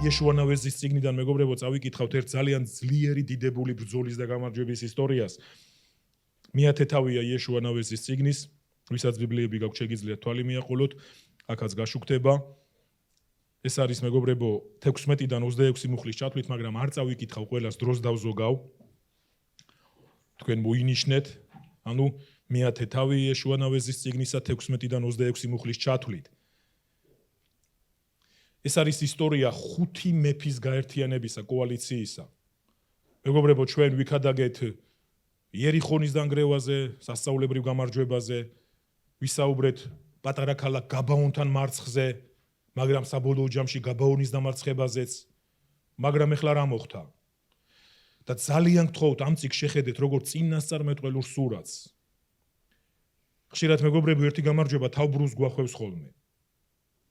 იეშუა ნავეზის წიგნიდან მეგობრებო წავიკითხავთ ერთ ძალიან ძლიერი დიდებული ბრძოლის და გამარჯვების ისტორიას. მეათე თავია იეშუა ნავეზის წიგნის, ვისაც ბიბლიები გაქვთ შეგიძლიათ თვალი მიაყოლოთ, აქაც გაშუქდება. ეს არის მეგობრებო 16-დან 26 მუხლის ჩათვლით, მაგრამ არ წავიკითხავ ყველას, დროს დავზოგავ. თქვენ მოინიშნეთ, ანუ მეათე თავი იეშუა ნავეზის წიგნისა 16-დან 26 მუხლის ჩათვლით. ეს არის ისტორია 5 მეფის გაერთიანებისა, კოალიციისა. მეგობრებო, ჩვენ ვიქადაგეთ იერიხონის დანგრევაზე, სასწაულებრივ გამარჯვებაზე, ვისაუბრეთ პატარა ქალაქ გაბაონთან მარცხზე, მაგრამ საბოლოო ჯამში გაბაონის დამარცხებაზეც, მაგრამ ეხლა რა მოხდა? და ძალიან გთხოვთ ამ წიგნს შეხედეთ როგორც წინასწარმეტყველურ სურათს. ხშირად მეგობრებო, ერთი გამარჯვება თავბრუს გვახვევს ხოლმე.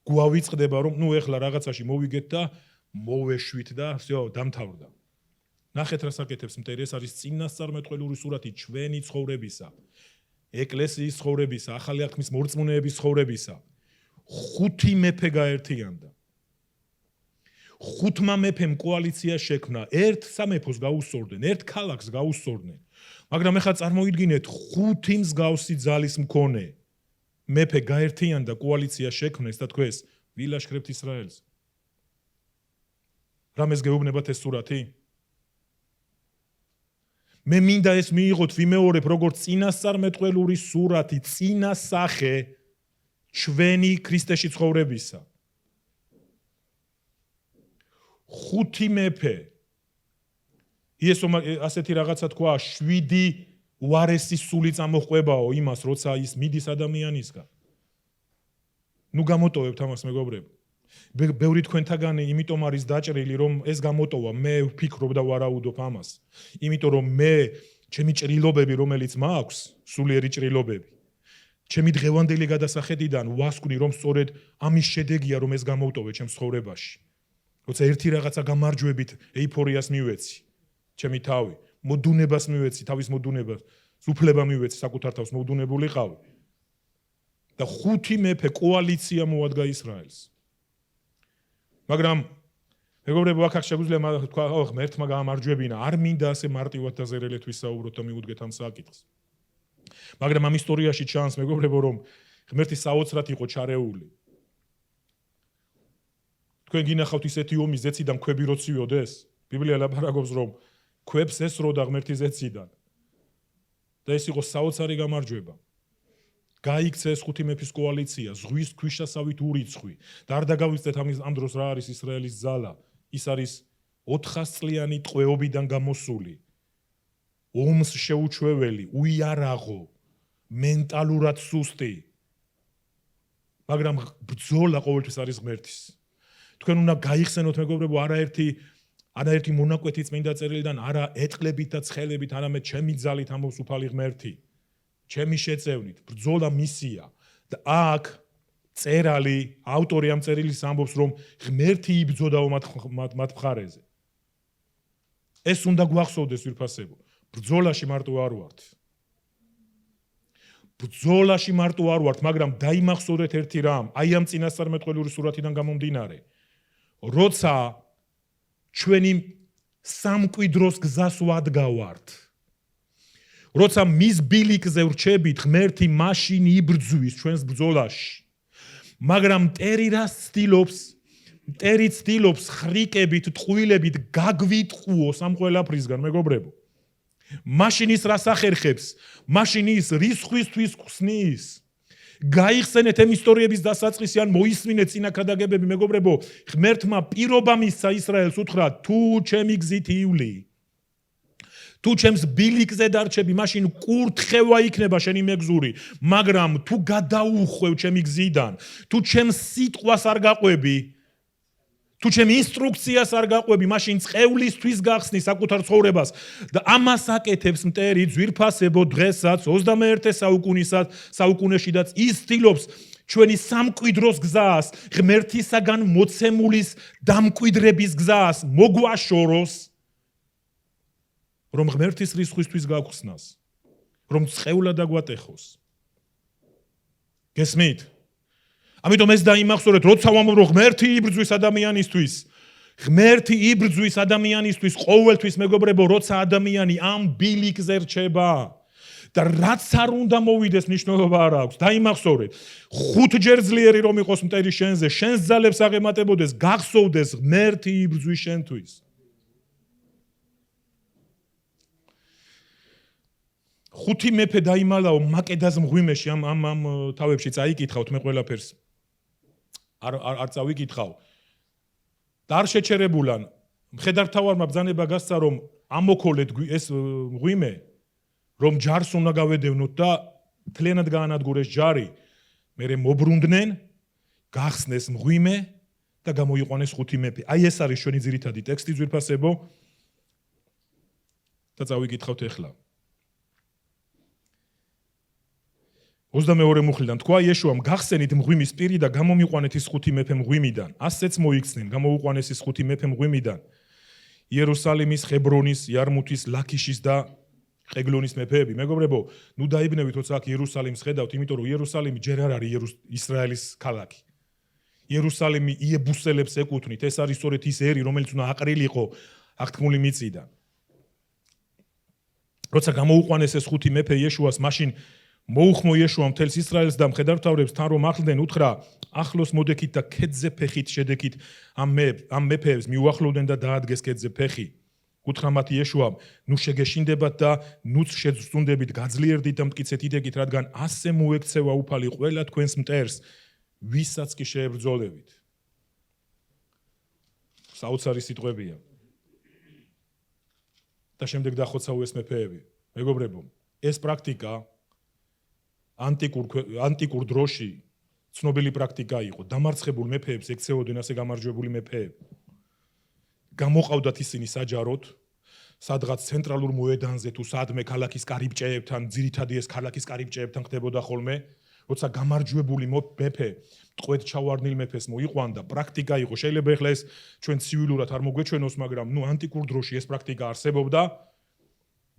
გვავიწყდება რომ ეხლა რაღაცაში მოვიგეთ და მოვეშვით და всё, დამთავრდა. ნახეთ რა საკეთებს მტერი, ეს არის წინასწარმეტყველური სურათი ჩვენი ცხოვრებისა, ეკლესიის ცხოვრებისა, ახალი აღთქმის მორწმუნეების ცხოვრებისა. 5 მეფე გაერთიანდა. 5 მეფემ კოალიცია შექმნა, ერთ სამეფოს გაუსწორდნენ, ერთ ქალაქს გაუსწორდნენ. მაგრამ ეხლა წარმოიდგინეთ 5 მსგავსი ძალის მქონე მეფე გაერთიანდა, კოალიცია შექმნეს და თქვეს ვილაშქრებთ ისრაელს. რამეს გეუბნებათ ეს სურათი? მე მინდა ეს მიიღოთ, ვიმეორებ როგორც წინასწარმეტყველური სურათი, წინა სახე ჩვენი ქრისტეში ცხოვრებისა. 5 მეფე. იესომ ასეთი რაღაცა თქვა, 7 უარესის სული წამოჰყვებაო იმას, როცა ის მიდის ადამიანისგან. ნუ გამოტოვებთ ამას მეგობრებო. ბევრი თქვენთაგანი იმიტომ არის დაჭრილი, რომ ეს გამოტოვა, მე ვფიქრობ და ვარაუდობ ამას. იმიტომ რომ მე ჩემი ჭრილობები, რომელიც მაქვს, სულიერი ჭრილობები, ჩემი დღევანდელი გადასახედიდან ვასკვნი, რომ სწორედ ამის შედეგია, რომ ეს გამოვტოვე ჩემს ცხოვრებაში. როცა ერთი რაღაცა გამარჯვებით ეიფორიას მივეცი, ჩემი თავი, მოდუნებას მივეცი, თავის მოდუნებას, უფლება მივეცი, საკუთარ თავს მოდუნებულიყავი. და 5 მეფე კოალიცია მოადგა ისრაელს. მაგრამ მეგობრებო, აქ შეგვიძლია თქვა, ღმერთმა გაამარჯვებინა, არ მინდა ასე მარტივად დაზერელეთ ვისაუბროთ და მივუდგეთ ამ საკითხს. მაგრამ ამ ისტორიაში ჩანს მეგობრებო, რომ ღმერთი საოცრად იყო ჩარეული. თქვენ გინახავთ ისეთი ომი ზეციდან ქვები რო ცივიოდეს? ბიბლია ლაპარაკობს, რომ ქვებს ესროდა ღმერთი ზეციდან. და ეს იყო საოცარი გამარჯვება. გაიქცა ეს 5 მეფის კოალიცია, ზღვის ქვიშასავით ურიცხვი. და არ დაგავიწყდეთ ამ დროს რა არის ისრაელის ძალა? ის არის 400 წლიანი ტყვეობიდან გამოსული. ომს შეუჩვეველი, უიარაღო, მენტალურად სუსტი. მაგრამ ბრძოლა ყოველთვის არის ღმერთის. თქვენ უნდა გაიხსენოთ მეგობრებო, არაერთი მონაკვეთი წმინდა წერილიდან, არა ეტყლებით და ცხელებით, არამედ ჩემი ძალით ამბობს უფალი ღმერთი. ჩემი შეწევნით, ბრძოლა მისია. და აქ წერალი, ავტორი ამ წერილის ამბობს, რომ ღმერთი იბრძოდაო მათ მხარეზე. ეს უნდა გვახსოვდეს ვირფასებო. ბრძოლაში მარტო არ ვართ. ბრძოლაში მარტო არ ვართ, მაგრამ დაიმახსოვრეთ ერთი რამ, აი ამ წინასწარმეტყველური სურათიდან გამომდინარე. როცა ჩვენი სამკვიდროს გზას ვადგავართ, როცა მის ბილიკზე ვრჩებით, ღმერთი მაშინ იბრძვის ჩვენს ბრძოლაში. მაგრამ მტერი რას ცდილობს? მტერი ცდილობს ხრიკებით, ტყუილებით გაგვიტყუოს ამ ყველაფრისგან, მეგობრებო. მაშინ ის რას ახერხებს? მაშინ ის რისხვისთვის ხსნის? გაიხსენეთ ამ ისტორიების დასაწყისი, ან მოისმინეთ წინა ქადაგებები, მეგობრებო. ღმერთმა პირობა მისცა ისრაელს, უთხრა, თუ ჩემი გზით ივლი, თუ ჩემს ბილიკზე დარჩები, მაშინ კურთხევა იქნება შენი მეგზური, მაგრამ თუ გადაუხვევ ჩემი გზიდან, თუ ჩემს სიტყვას არ გაყვები, თუ ჩემ ინსტრუქციას არ გაყვები, მაშინ წყევლისთვის გახსნი საკუთარ ცხოვრებას. და ამას აკეთებს მტერი ძვირფასებო დღესაც 21 საუკუნეშიდაც ის ცდილობს ჩვენი სამკვიდროს გზას, ღმერთისაგან მოცემულის დამკვიდრების გზას მოგვაშოროს, რომ ღმერთის რისხვისთვის გაგხსნას, რომ წყევლად დაგვატეხოს. გესმით? ამიტომ ეს დაიმახსოვრეთ, როცა ვამბობ, რომ ღმერთი იბრძვის ადამიანისთვის, ღმერთი იბრძვის ადამიანისთვის ყოველთვის მეგობრებო, როცა ადამიანი ამ ბილიკზე რჩება და რაც არ უნდა მოვიდეს ნიშნულობა არ აქვს. დაიმახსოვრეთ, 5 ჯერ ძლიერი რომ იყოს მტერი შენზე, შენს ძალებს აღემატებოდეს, გახსოვდეს ღმერთი იბრძვის შენთვის. ხუთი მეფე დაიმალაო მაკედას მღვიმეში ამ თავებში წაიკითხავთ მე ყველაფერს. არ წავიკითხავ. და არ შეჩერებულან მხედართავარმა ბრძანება გასცა რომ ამოქოლეთ ეს მღვიმე რომ ჯარს უნდა გავედევნოთ და მთლიანად გაანადგურეს ჯარი, მერე მობრუნდნენ, გახსნეს მღვიმე და გამოიყვანეს 5 მეფე. აი ეს არის ჩვენი ძირითადი ტექსტი ძვირფასებო და წავიკითხავთ ახლა. 22 მუხლიდან თქვა იეშუამ გახსენით მღვიმის პირი და გამომიყვანეთ ის 5 მეფე მღვიმიდან. ასეც მოიქცნენ, გამოუყვანეს ის 5 მეფე მღვიმიდან. იერუსალიმის, ხებრონის, იარმუთის, ლაქიშის და ყეგლონის მეფეები. მეგობრებო, ნუ დაიბნევით როცა აქ იერუსალიმს ხედავთ, იმიტომ რომ იერუსალიმი ჯერ არ არის ისრაელის ქალაქი. იერუსალიმი იებუსელებს ეკუთვნით, ეს არის სწორედ ის ერი, რომელიც უნდა აყრილიყო აღთქმული მიწიდან. როცა გამოუყვანეს ეს 5 მეფე იეშუას, მაშინ მოუხმო იეშუამ მთელს ისრაელს და მხედართავებს თან რომ ახლდნენ, უთხრა, ახლოს მოდექით და ქედზე ფეხით შედექით ამ მეფეებს მიუახლოვდნენ და დაადგეს ქედზე ფეხი. უთხრა მათ იეშუამ, ნუ შეგეშინდებათ და ნუც შეძრუნდებით, გაძლიერდით და მტკიცეთ იდეკით, რადგან ასე მოექცევა უფალი ყველა თქვენს მტერს, ვისაც კი შეებრძოლებით. საოცარი სიტყვებია. და შემდეგ დახოცავეს მეფეები. მეგობრებო, ეს პრაქტიკა ანტიკურ დროში ცნობილი პრაქტიკა იყო. დამარცხებულ მეფეებს ექცეოდნენ ასე გამარჯვებული მეფეები. გამოყავდათ ისინი საჯაროდ, სადღაც ცენტრალურ მოედანზე თუ სადმე ქალაქის კარიბჭეებთან, ძირითადი ეს ქალაქის კარიბჭეებთან ხდებოდა ხოლმე, როცა გამარჯვებული მეფე ტყვედ ჩავარდნილ მეფეს მოიყვანდა, პრაქტიკა იყო. შეიძლება ეხლა ეს ჩვენ ცივილურად არ მოგვეჩვენოს, მაგრამ ანტიკურ დროში ეს პრაქტიკა არსებობდა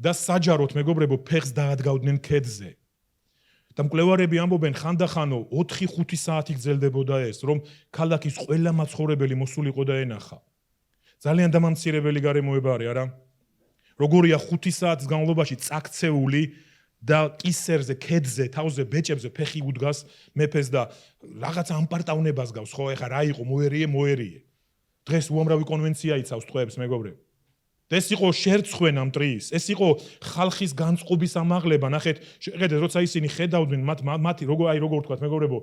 და საჯაროდ მეგობრებო ფეხს დაადგავდნენ ქედზე. და მკვლევარები ამბობენ, ხანდახანო 4-5 საათი გრძელდებოდა ეს, რომ ქალაქის ყველა მაცხოვრებელი მოსულიყო და ენახა. ძალიან დამამცირებელი გარემოება არის, არა? როგორია 5 საათის განმავლობაში წაქცეული და კისერზე, ქედზე, თავზე, ბეჭებზე ფეხი უდგას მეფეს და რაღაცა ამპარტავნებას გავს, ხო, ეხა რა იყო, მოერიე. დღეს უამრავი კონვენცია იცავს ტყვეებს, მეგობრებო. ეს იყო შერცხვენა მტრის, ეს იყო ხალხის განწყობის ამაღლება. ნახეთ, შეხედეთ, როცა ისინი ხედავდნენ მათი როგორ ვთქვათ, მეგობრებო,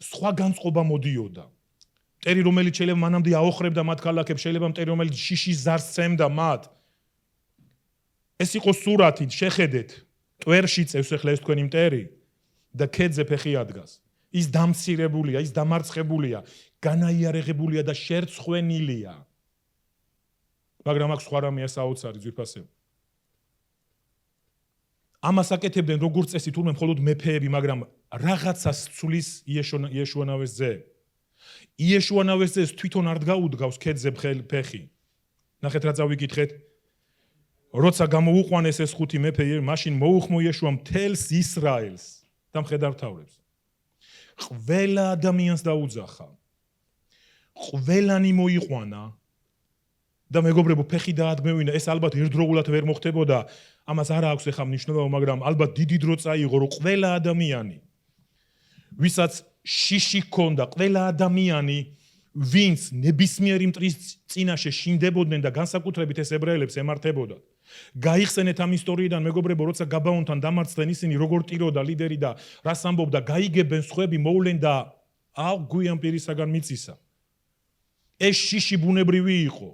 სხვა განწყობა მოდიოდა. მტერი, რომელიც შეიძლება მანამდე აოხრებდა მათ ქალაქებს, შეიძლება მტერი, რომელიც შიშის ზარს სცემდა მათ. ეს იყო სურათი, შეხედეთ, ტვერში წევს ახლა ეს თქვენი მტერი და ქედზე ფეხი ადგას. ის დამცირებულია, ის დამარცხებულია, განაიარაღებულია და შერცხვენილია. მაგრამ აქ სხვა რამეა საოცარი ძვირფასებო. ამას აკეთებდნენ როგორც წესი თურმე მხოლოდ მეფეები, მაგრამ რაღაცას ცulis იეშუანავეს ძე. იეშუანავეს ძეს თვითონ არ გაუდგავს ქედზე ფეხი. ნახეთ რა წავიკითხეთ. როცა გამოუყვანეს ეს 5 მეფე, მაშინ მოუხმო იეშუამ მთელს ისრაელს და მხედართავებს. ყველა ადამიანს დაუძახა. ყველანი მოიყვანა. და მეგობრებო, ფეხი დაადგმევინა, ეს ალბათ ერთდროულად ვერ მოხდებოდა, ამას არ აქვს ახლა მნიშვნელობა, მაგრამ ალბათ დიდი დრო წაიღო, რომ ყველა ადამიანი, ვისაც შიში ჰქონდა, ყველა ადამიანი, ვინც ნებისმიერი მტრის წინაშე შინდებოდნენ და განსაკუთრებით ეს ებრაელებს ემართებოდა. გაიხსენეთ ამ ისტორიიდან, მეგობრებო, როცა გაბაონთან დამარცხდნენ ისინი, როგორ ტიროდა ლიდერი და რას ამბობდა, გაიგებენ სხვები, მოვლენ და გვიან პირისაგან მიწისა. ეს შიში ბუნებრივი იყო.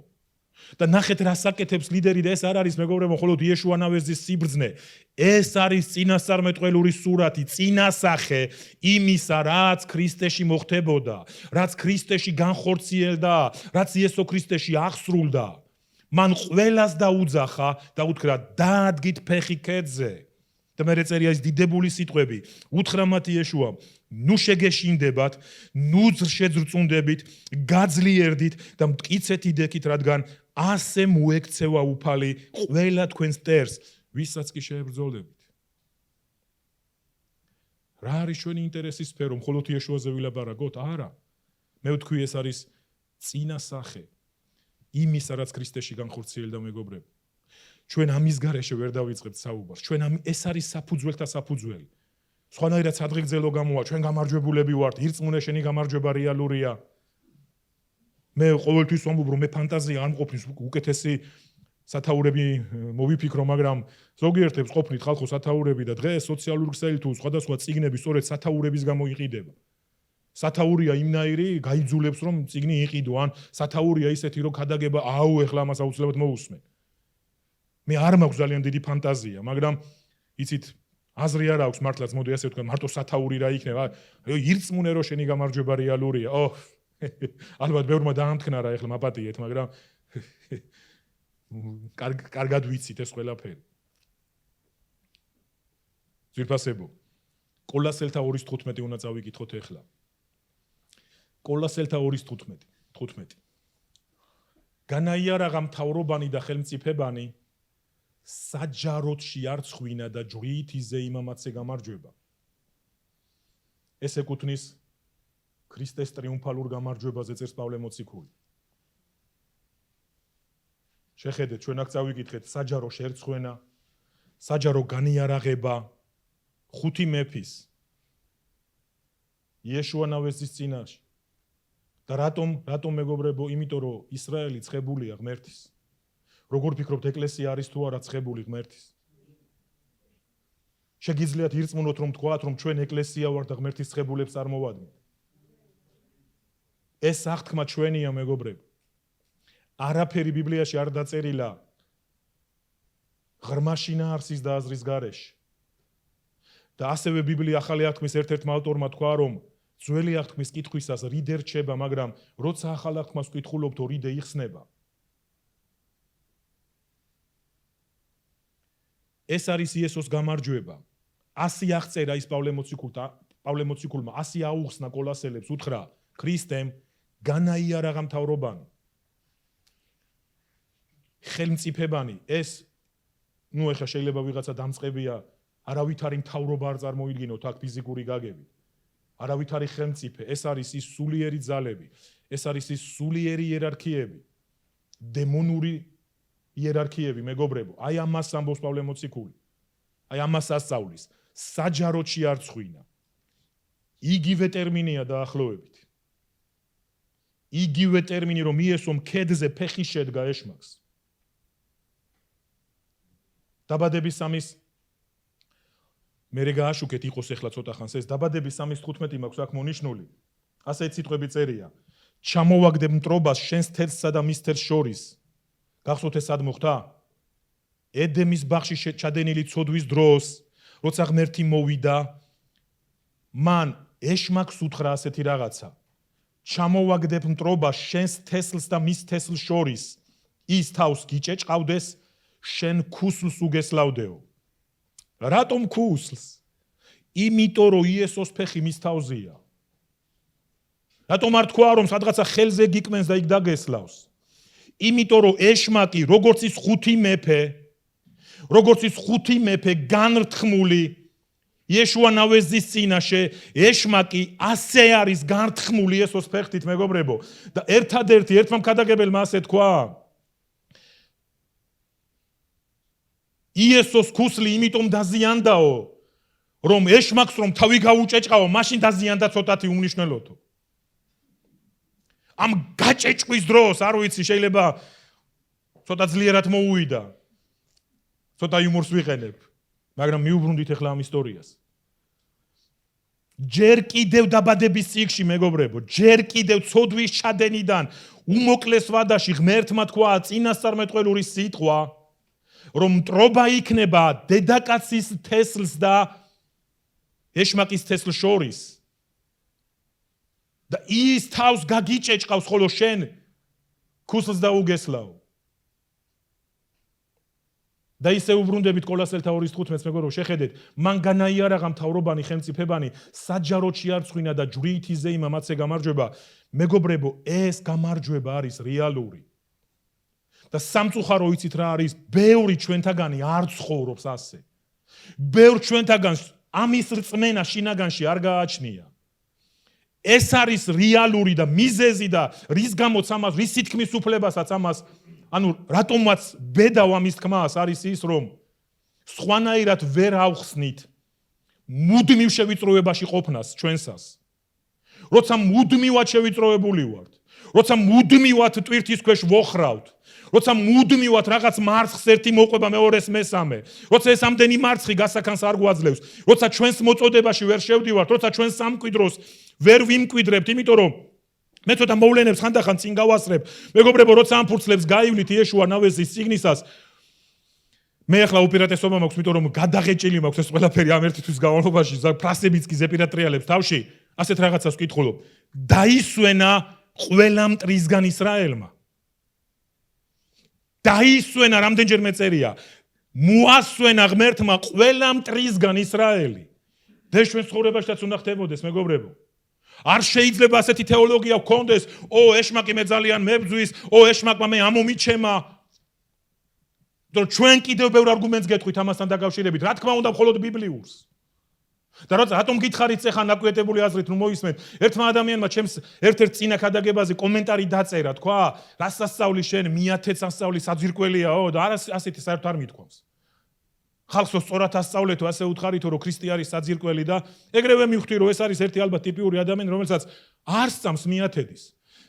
და ნახეთ რას აკეთებს ლიდერი და ეს არ არის მეგობრებო მხოლოდ იეშუანავეს სიბრძნე, ეს არის წინასწარმეტყველური სურათი, წინასახე იმისა, რაც ქრისტეში მოხდებოდა, რაც ქრისტეში განხორციელდა, რაც იესო ქრისტეში აღსრულდა. მან ყველას დაუძახა და უთხრა, დაადგით ფეხი ქედზე. და მე წერია ის დიდებული სიტყვები, უთხრა მათ იეშუამ, ნუ შეგეშინდებათ, ნუ შეძრწუნდებით, გაძლიერდით და მტკიცეთ იდექით, რადგან ასე მოექცევა უფალი ყველა თქვენს მტერს, ვისაც კი შეებრძოლებით. რა არის ჩვენი ინტერესის სფერო, მხოლოდ იეშუაზე ვილაპარაკოთ? არა. მე ვთქვი, ეს არის წინასახე. იმისა, რაც ქრისტეში განხორციელდა, მეგობრებო. ჩვენ ამის გარეშე ვერ დავიწყებთ საუბარს. ჩვენ ეს არის საფუძველთა საფუძველი. სხვანაირად სადღეგრძელო გამოვა, ჩვენ გამარჯვებულები ვართ, ირწმუნე შენი გამარჯვება რეალურია. მე ყოველთვის ვამბობ, რომ მე ფანტაზია არ მყოფნის უკეთესი სათაურები მოვიფიქრო, მაგრამ ზოგიერთებს ყოფნით ხალხო სათაურები და დღეს სოციალური ქსელი თუ სხვადასხვა წიგნები სწორედ სათაურების გამო იყიდება. სათაურია იმნაირი, გაიძულებს რომ წიგნი იყიდო, ან სათაურია ისეთი, რომ ქადაგება, აუ, ეხლა ამას აუცილებლად მოусმენ. მე არ მაქვს ძალიან დიდი ფანტაზია, მაგრამ იცით, აზრი არ აქვს მართლაც, მოდი ასე ვთქვა, მარტო სათაური რა იქნება. ირწმუნე რომ შენი გამარჯვება რეალურია. ალბათ ბევრმა დაამტკნარა ეხლა მაპატიეთ, მაგრამ კარგად ვიცით ეს ყველაფერი. ძვირფასებო. კოლასელთა 2:15 უნდა წავიკითხოთ ეხლა. კოლასელთა 2:15. განაიარაღა მთავრობანი და ხელმწიფებანი საჯაროდ შეარცხვინა და ჯვრით იზე იმამაცე გამარჯვება. ეს ეკუთვნის ქრისტეს ტრიუმფალურ გამარჯვებაზე წერს პავლე მოციქული. შეხედეთ, ჩვენ აქ წავიკითხეთ საჯარო შერცხვენა, საჯარო განიარაღება, 5 მეფის იეშუა ნავესის წინაშე. და რატომ მეგობრებო, იმიტომ რომ ისრაელი ცხებულია ღმერთის. როგორ ფიქრობთ, ეკლესია არის თუ არა ცხებული ღმერთის? შეგიძლიათ ირწმუნოთ რომ თქვათ, რომ ჩვენ ეკლესია ვართ და ღმერთის ცხებულებს წარმოვადგენთ. ეს აღთქმა ჩვენია, მეგობრებო. არაფერი ბიბლიაში არ დაწერილა ღრმა შინაარსის და აზრის გარეშე. და ასევე ბიბლია ახალი აღთქმის ერთ-ერთმა ავტორმა თქვა, რომ ძველი აღთქმის კითხვისას რიდე რჩება, მაგრამ როცა ახალ აღთქმას ვკითხულობთო, რიდე იხსნება. ეს არის იესოს გამარჯვება. ასე აღწერა ის პავლე მოციქულმა, ასე აუხსნა კოლასელებს, უთხრა ქრისტემ განაიარაღა მთავრობანი. ხელმწიფებანი, ეს ეხლა შეიძლება ვიღაცა დამწყებია, არავითარი მთავრობა არ წარმოიდგინოთ აქ ფიზიკური გაგებით. არავითარი ხელმწიფე, ეს არის ის სულიერი ძალები, ეს არის ის სულიერი იერარქიები, დემონური იერარქიები, მეგობრებო. აი ამას ამბობს პავლე მოციქული. აი ამას ასწავლის. საჯაროდ შეარცხვინა. იგივე ტერმინია დაახლოებით. იგივე ტერმინი, რომ იესომ ქედზე ფეხი შედგა ეშმაკს. დაბადების 3-ის მე გააშუქეთ იყოს ეხლა ცოტა ხანს ეს დაბადების 3:15 მაქვს აქ მონიშნული. ასეთ სიტყვები წერია. ჩამოვაგდებ მტრობას შენს თერსსა და მის თერს შორის. გახსოვთ ეს სად მოხდა? ედემის ბაღში ჩადენილი ცოდვის დროს, როცა ღმერთი მოვიდა, მან ეშმაკს უთხრა ასეთი რაღაცა. ჩამოვაგდებ მტრობას შენს თესლს და მის თესლს შორის. ის თავს გიჭეჭყავდეს, შენ ქუსლს უგესლავდეო. რატომ ქუსლს? იმიტომ რომ იესოს ფეხი მის თავზეა. რატომ არ თქვა რომ სადღაცა ხელზე გიკმენს და იქ დაგესლავს? იმიტომ რომ ეშმაკი, როგორც ის 5 მეფე განრთქმული იეშუა ნავესის წინაშე, ეშმაკი ასე არის განრთქმული იესოს ფეხით, მეგობრებო. და ერთმა მქადაგებელმა ასე თქვა, იესოს ქუსლი იმიტომ დაზიანდაო, რომ ეშმაკს რომ თავი გაუჭეჭყავო, მაშინ დაზიანდა ცოტათი უმნიშვნელოთო. ამ გაჭეჭყვის დროს, არ ვიცი, შეიძლება ცოტა ძლიერად მოუვიდა. ცოტა იუმორს ვიყენებ, მაგრამ მიუბრუნდით ახლა ამ ისტორიას. ჯერ კიდევ დაბადების წიგში, მეგობრებო, ჯერ კიდევ ცოდვის ჩადენიდან უმოკლეს ვადაში ღმერთმა თქვა წინასწარმეტყველური სიტყვა, რომ მტრობა იქნება დედაკაცის თესლს და ეშმაკის თესლს შორის. და ის თავს გაგიჭეჭყავს, ხოლო შენ ქუსლს დაუგესლავ. და ისე უბრუნდებით კოლასელთა 2:15, მეგობრებო, შეხედეთ, მან განაიარაღა მთავრობანი, ხელმწიფებანი, საჯაროდ შეარცხვინა და ჯვრით იზე იმამაცე გამარჯვება. მეგობრებო, ეს გამარჯვება არის რეალური. და სამწუხარო იცით რა არის? ბევრი ჩვენთაგანი არ ცხოვრობს ასე. ბევრ ჩვენთაგანს ამის რწმენა შინაგანში არ გააჩნია. ეს არის რეალური და მიზეზი და რის გამოც ამას, რის სიტკმის უფლებასაც ამას, ანუ რატომაც ბედავ ამის თქმას არის ის, რომ სხვანაირად ვერ ავხსნით მუდმივ შევიწროებაში ყოფნას ჩვენსას. როცა მუდმივად შევიწროებული ვართ, როცა მუდმივად ტვირთის ქვეშ ვოხრავთ, როცა მუდმივად რაღაც მარცხს ერთი მოყვება მეორეს მესამე, როცა ეს ამდენი მარცხი გასაქანს არ გვაძლევს, როცა ჩვენს მოწოდებაში ვერ შევდივართ, როცა ჩვენს სამკვიდროს ვერ ვიმკვიდრებთ, იმიტომ რომ მე ცოტა მოვლენებს ხანდახან წინ გავასწრებ. მეგობრებო, როცა ამ ფურცლებს გაივლით იეშუა ნავესის წიგნისას, მე ახლა უპირატესობა მაქვს, იმიტომ რომ გადაღეჭილი მაქვს ეს ყველაფერი ამ ერთი თვის განმავლობაში, ფრასებიც კი ზეპირატრიალებს თავში, ასეთ რაღაცას ვკითხულობ. დაისვენა ყველა მტრისგან ისრაელმა. დაისვენა რამდენჯერმე წერია. მოასვენა ღმერთმა ყველა მტრისგან ისრაელი. და ჩვენ ცხოვრებაშიც უნდა ხდებოდეს, მეგობრებო. არ შეიძლება ასეთი თეოლოგია გქონდეს, ეშმაკი მე ძალიან მებძვის, ეშმაკმა მე ამომიჩემა. და ჩვენ კიდევ ბევრ არგუმენტს გეტყვით ამასთან დაკავშირებით. რა თქმა უნდა, მხოლოდ ბიბლიურს. და რატომ გითხარით ეხა ნაკვეთებული აზრით რომ მოისმენთ? ერთმა ადამიანმა ჩემს ერთ-ერთ წინა ქადაგებაზე კომენტარი დაწერა, თქვა, რას სასწავლი შენ, მიათეც სასწავლი საძირკველიაო და ასეთი საერთოდ არ მithქვამს. ხალხს სწორად ასწავლეთო, ასე უთხარითო, რომ ქრისტე არის საძირკველი და ეგრევე მივხვდი, რომ ეს არის ერთი ალბათ ტიპიური ადამიანი, რომელსაც არ სწამს მიათედის.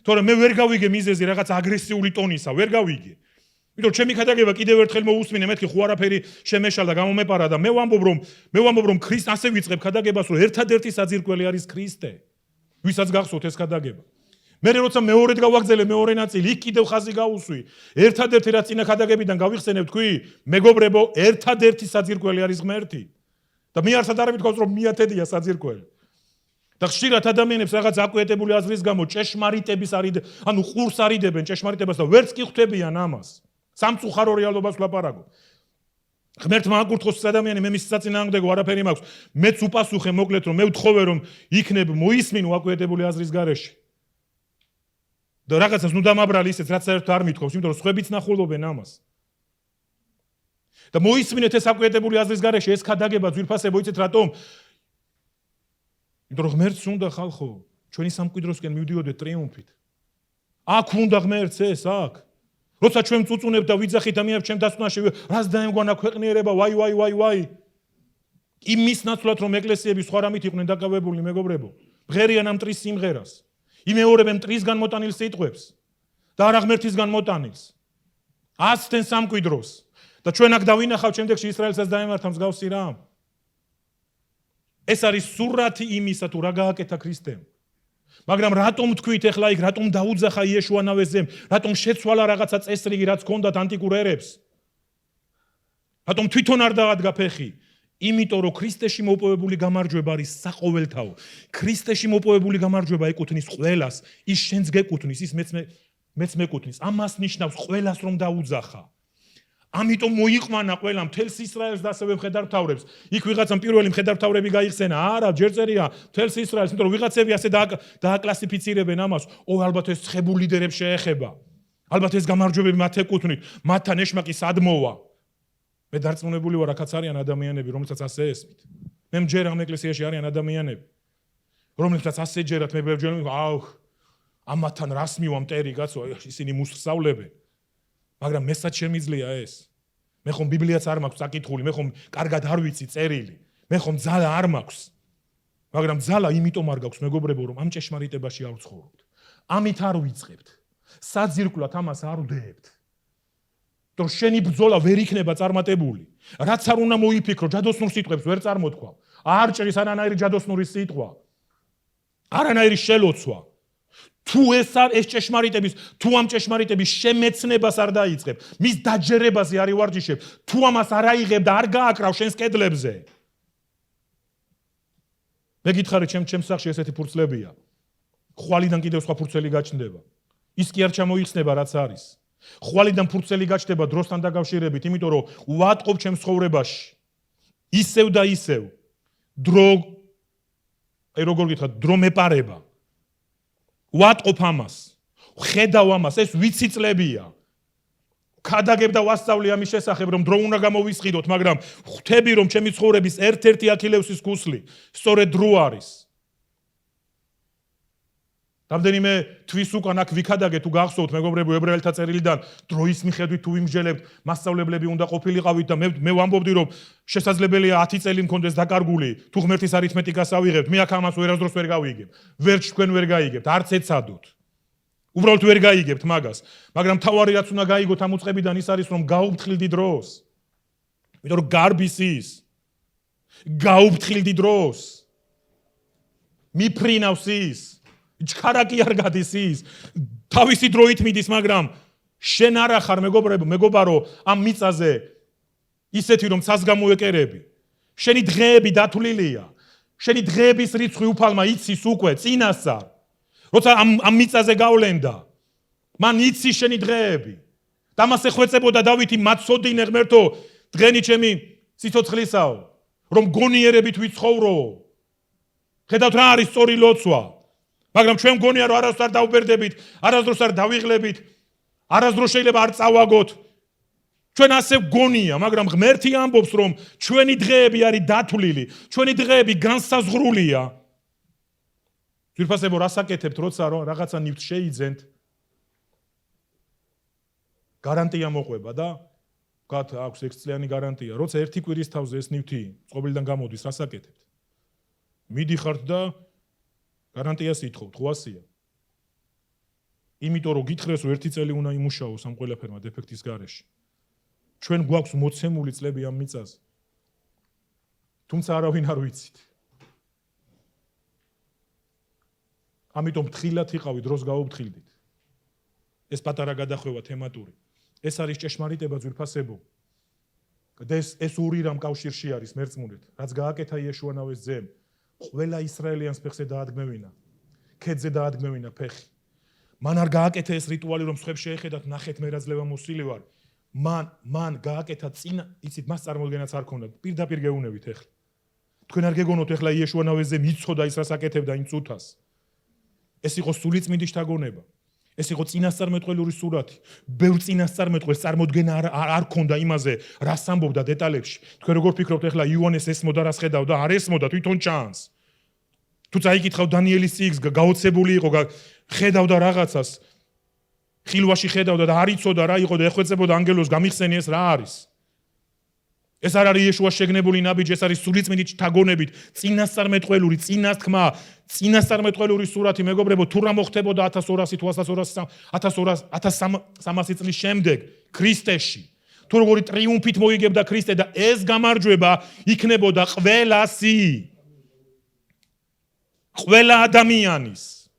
თორემ მე ვერ გავიგე მიზეზი რაღაც აგრესიული ტონისა, ვერ გავიგე. იმიტომ ჩემი ქადაგება კიდევ ერთხელ მოусმინე, მეთქი ხო არაფერი შემეშალა, გამომეპარა და მე ვამბობ რომ ქრისტე ასე ვიწყებ ქადაგებას, რომ ერთადერთი საძირკველი არის ქრისტე. ვისაც გახსოვთ ეს ქადაგება. მე როცა მეორედ გავაგზელე მეორე ნაწილი, იქ კიდევ ხაზი გაუსვი. ერთადერთი რაც წინა ქადაგებიდან გავიხსენებ, თქვი, მეგობრებო, ერთადერთი საძირკველი არის ღმერთი. და მე არსად არ მithქვავს, რომ მიათედია საძირკველი. და ხშირად ადამიანებს რაღაც აკვეთებული აზრის გამო ჭეშმარიტების ანუ ყურს არიდებენ ჭეშმარიტებას და ვერც კი ხვდებიან ამას. სამწუხარო რეალობას ვლაპარაკობ. ღმერთმა აკურთხოს ადამიანი, მე მის საწინააღმდეგო არაფერი მაქვს. მეც უპასუხე მოკლედ რომ მე ვთხოვე რომ იქნებ მოისმინო აკვეთებული აზრის გარეშე. და რაღაცას ნუ დამაბრალი ისეთ რაც საერთოდ არ მithქვავს, იმიტომ რომ სხვებიც ნახულობენ ამას. და მოისმინეთ ეს აკვეთებული აზრის გარეშე, ეს ქადაგება ძვირფასებო, იცით რატომ? იმიტომ რომ ღმერთს უნდა ხალხო, ჩვენი სამკვიდროსკენ მივდიოდეთ ტრიუმფით. აქ უნდა ღმერთს ეს, აქ. როცა ჩვენ წუწუნებთ და ვიძახით და მიაბ ჩემ დასწვნაში, რას დაემგვანა ქვეყნიერება, ვაი. იმის ნაცვლად რომ ეკლესიები სხვა რამით იყვნენ დაკავებული, მეგობრებო. ბღერიან ამ მტრის სიმღერას. იმეორებენ მტრისგან მოტანილ სიტყვებს და არა ღმერთისგან მოტანილს. ასცენ სამკვიდროს. და ჩვენ აქ დავინახავთ შემდეგში ისრაელსაც დაემართა მსგავსი რამ. ეს არის სურათი იმისა, თუ რა გააკეთა ქრისტემ. მაგრამ რატომ თქვით ეხლა იქ, რატომ დაუძახა იეშუა ნავესზე, რატომ შეცვალა რაღაცა წესრიგი, რაც ჰქონდათ ანტიკურ ერებს? რატომ თვითონ არ დაადგა ფეხი? იმიტომ რომ ქრისტეში მოპოვებული გამარჯვება არის საყოველთაო. ქრისტეში მოპოვებული გამარჯვება ეკუთვნის ყველას, ის შენს გეკუთვნის, ის მეც მეკუთვნის. ამას ნიშნავს ყველას რომ დაუძახა. ამიტომ მოიყვანა ყველა მთელს ისრაელს და ასევე მხედართმთავრებს. იქ ვიღაცამ პირველი მხედართმთავრები გაიხსენა. არა, ჯერ წერია მთელს ისრაელს, იმიტომ რომ ვიღაცები ასე დააკლასიფიცირებენ ამას. ალბათ ეს ცხებულ ლიდერებს შეეხება. ალბათ ეს გამარჯვებები მათ ეკუთვნით. მათთან ეშმაკი სად მოვა? მე დარწმუნებული ვარ, აქაც არიან ადამიანები, რომელსაც ასე ესმით. მე მჯერ ამ ეკლესიაში არიან ადამიანები, რომელსაც ასე ჯერათ, მე ბევრჯერ ამათთან რას მივა მტერი კაცო, ისინი მუსწავლებენ. მაგრამ მესაც შემიძლია ეს. მე ხომ ბიბლიაც არ მაქვს საკითხული, მე ხომ კარგად არ ვიცი წერილი. მე ხომ ძალა არ მაქვს. მაგრამ ძალა იმიტომ არ გაქვს, მეგობრებო, რომ ამ ჭეშმარიტებაში არ ვცხოვრობთ. ამით არ ვიწყებთ. საძირკვლად ამას არ ვდეებთ. რომ შენი ბრძოლა ვერ იქნება წარმატებული. რაც არ უნდა მოიფიქრო, ჯადოსნურ სიტყვებს ვერ წარმოთქვა. არ ჭრის არანაირი ჯადოსნური სიტყვა. არანაირი შელოცვა. თუ ეს ჭეშმარიტების, თუ ამ ჭეშმარიტების შემეცნებას არ დაიწყებ, მის დაჯერებაზე არ ივარჯიშებ, თუ ამას არ აიღებ და არ გააკრავ შენს კედლებზე. მე გითხარით, ჩემს სახში ესეთი ფურცლებია. ხვალიდან კიდევ სხვა ფურცელი გაჩნდება. ის კი არ ჩამოიხსნება, რაც არის. ხვალიდან ფურცელი გაჩნდება დროსთან დაკავშირებით, იმიტომ რომ ვატყობ ჩემს ცხოვრებაში. ისევ და ისევ. როგორ გითხრათ, დრო მეპარება. ვატყობ ამას, ხედავ ამას, ეს ვიცი წლებია. ქადაგებ და ვასწავლი ამის შესახებ, რომ დრო უნდა გამოვისყიდოთ, მაგრამ ხვდები, რომ ჩემი ცხოვრების ერთ-ერთი აქილევსის ქუსლი სწორედ დრო არის. რამდენიმე თვის უკან აქ ვიქადაგე თუ გახსოვთ მეგობრებო ებრაელთა წერილიდან დროის მიხედვით თუ ვიმსჯელებთ მასწავლებლები უნდა ყოფილიყავით და მე ვამბობდი რომ შესაძლებელია 10 წელი მქონდეს დაკარგული თუ ღმერთის არითმეტიკას ავიღებთ მე აქ ამას ვერასდროს ვერ გავიგებ ვერც თქვენ ვერ გაიგებთ არც ეცადოთ უბრალოდ ვერ გაიგებთ მაგას მაგრამ თავარი რაც უნდა გაიგოთ ამ უწყებიდან ის არის რომ გაუფრთხილდი დროს იმიტომ რომ გარბის ის გაუფრთხილდი დროს მიფრინავს ის ჩქარაკი არ გადის ის თავისი დროით მიდის მაგრამ შენ არა ხარ მეგობარო ამ მიწაზე ისეთი რომ ცას გამოეკერები შენი დღეები დათვლილია შენი დღეების რიცხვი უფალმა იცის უკვე წინასწარ როცა ამ მიწაზე გავლენდა მან იცის შენი დღეები და მას ეხვეწებოდა დავითი მაცოდინე ღმერთო დღენი ჩემი სიცოცხლისაო რომ გონიერებით ვიცხოვრო ხედავთ რა არის სწორი ლოცვა მაგრამ ჩვენ მგონია რომ არასდროს არ დავბერდებით, არასდროს არ დავიღლებით, არასდროს შეიძლება არ წავაგოთ. ჩვენ ასე გონია, მაგრამ ღმერთი ამბობს რომ ჩვენი დღეები არის დათვლილი, ჩვენი დღეები განსაზღვრულია. ძვირფასებო რას აკეთებთ, როცა რაღაცა ნივთს შეიძენთ? გარანტია მოყვება და ვთქვათ, აქვს 6 წლიანი გარანტია. როცა ერთი კვირის თავზე ეს ნივთი წყობილიდან გამოდის, რას აკეთებთ? მიდიხართ და გარანტიას ითხოვთ, ხო ასია? იმიტომ რომ გითხრეს რომ ერთი წელი უნდა იმუშაოს ამ ყველაფერმა დეფექტის გარეშე. ჩვენ გვაქვს მოცემული წლები ამ მიწაზე. თუმცა არავინ არ ვიცით. ამიტომ თხილად იყავი დროს გაუფრთხილდით. ეს პატარა გადახვევა თემატური. ეს არის ჭეშმარიტება ძვირფასებო. და ეს ორი რამ კავშირში არის მერწმუნეთ, რაც გააკეთა იეშუანავის ძემ. ყველა ისრაელიანს ფეხზე დაადგმევინა. ქედზე დაადგმევინა ფეხი. მან არ გააკეთა ეს რიტუალი რომ სხვებს შეეხედათ ნახეთ მე რა ძლევა მოსილი ვარ. მან გააკეთა წინა, იცით მას წარმოდგენაც არ ქონდა. პირდაპირ გეუნებით ეხლა. თქვენ არ გეგონოთ ეხლა იეშუანავის ძემ იცოდა ის რას აკეთებდა იმ წუთას. ეს იყო სულიწმინდის შთაგონება. ეს იყო წინასწარმეტყველური სურათი. ბევრ წინასწარმეტყველს წარმოდგენა არ ქონდა იმაზე, რას ამბობდა დეტალებში. თქვენ როგორ ფიქრობთ ეხლა იოანეს ესმოდა რას ხედავდა, არ ესმოდა, თვითონ ჩანს. თუ წაიკითხავ დანიელის წიგნს, გაოცებული იყო, ხედავდა რაღაცას. ხილვაში ხედავდა და არ იცოდა რა იყო და ეხვეწებოდა ანგელოს გამიხსენი ეს რა არის. ეს არ არის იეშუას შეგნებული ნაბიჯი, ეს არის სულიწმინდის შთაგონებით, წინასწარმეტყველური, წინასთქმა, წინასწარმეტყველური სურათი, მეგობრებო, თუ რა მოხდებოდა 1200 თუ 1300 წლის შემდეგ ქრისტეში. თუ როგორი ტრიუმფით მოიგებდა ქრისტე და ეს გამარჯვება იქნებოდა ყველასი. ყველა ადამიანის.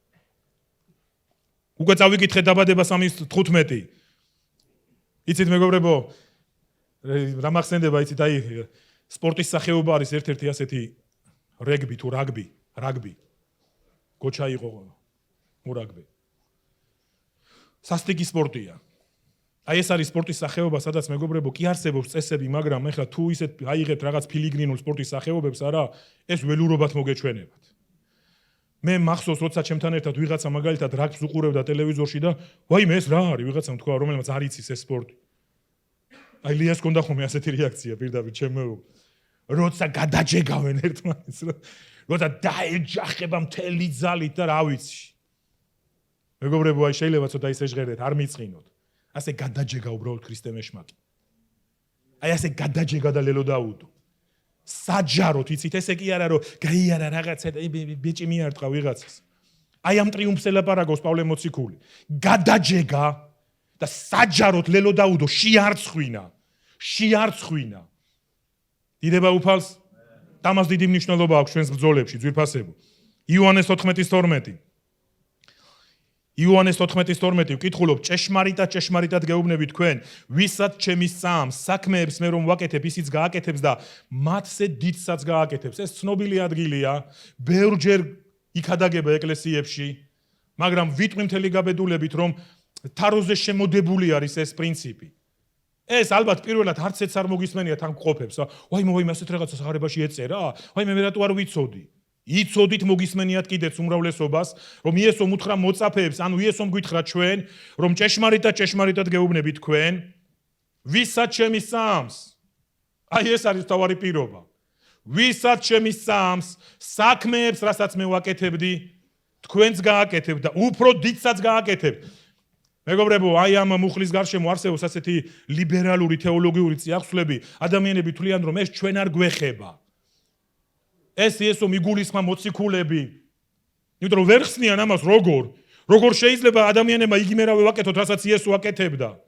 უკვე წავიკითხე დაბადება 3:15. იცით მეგობრებო, რა მახსენდება იცით აი სპორტის სახეობა არის ერთ-ერთი ასეთი რეგბი თუ რაგბი გოჩა იყო მურაგბი სასტიკი სპორტია აი ეს არის სპორტის სახეობა სადაც მეგობრებო კი არსებობს წესები მაგრამ ეხლა თუ ისეთ აიღებთ რაღაც ფილიგრინულ სპორტის სახეობებს არა ეს ველურობად მოგეჩვენებათ მე მახსოვს როცა ჩემთან ერთად ვიღაცა მაგალითად რაგბს უყურებდა ტელევიზორში და ვაიმე ეს რა არის ვიღაცამ თქვა რომელმაც არ იცის ეს სპორტი აი ლიას კონდა ხომ ასეთი რეაქცია პირდაპირ ჩემო როცა გადაჯეგავენ ერთმანეთს როცა დაეჯახება მთელი ძალით და რა ვიცი მეგობრებო აი შეიძლება ცოტა ისე ჟღერდეთ არ მიწყინოთ ასე გადაჯეგა უბრალოდ ქრისტე მეშმაკი აი ასე გადაჯეგა და ლელო დაუდო საჯაროდ იცით ესე კი არა რომ გაიარა რაღაცა ბიჭი მიარტყა ვიღაცას აი ამ ტრიუმფს ელაპარაკობს პავლე მოციქული გადაჯეგა და საჯაროდ ლელო დაუდო შეარცხვინა დიდება უფალს დამას დიდი მნიშვნელობა აქვს ჩვენს ბრძოლებში ძვირფასებო იოანეს 14:12 იოანეს 14:12 ვკითხულობ ჭეშმარიტად გეუბნები თქვენ ვისაც ჩემი სამს საქმეებს მე რომ ვაკეთებ ისიც გააკეთებს და მათზე დიდსაც გააკეთებს ეს ცნობილი ადგილია ბევრჯერ იქადაგება ეკლესიებში მაგრამ ვიტყვი მთელი გაბედულებით რომ თაროზე შემოდებული არის ეს პრინციპი ეს ალბათ პირველად არც ეც არ მოგისმენია თან ყოფებს ვაიმე ასეთ რაღაცას აღარებაში ეწერა ვაიმე მე რატო არ ვიცოდი იცოდით მოგისმენიათ კიდეც უმრავლესობას რომ იესომ უთხრა მოწაფეებს ანუ იესომ გითხრა ჩვენ რომ ჭეშმარიტად გეუბნები თქვენ ვისაც ჩემი სამს აი ეს არის თავარი პირობა ვისაც ჩემი სამს საქმეებს რასაც მე ვაკეთებდი თქვენც გააკეთებთ და უფრო დიდსაც გააკეთებთ. მეგობრებო, აი ამ მუხლის გარშემო არსებობს ასეთი ლიბერალური თეოლოგიური წიაღსვლები, ადამიანები თვლიან, რომ ეს ჩვენ არ გვეხება. ეს იესო მიგულისხმა მოციქულები. იმიტომ რომ ვერ ხსნიან ამას როგორ შეიძლება ადამიანებმა იგიმერავე ვაკეთოთ, რასაც იესო აკეთებდა.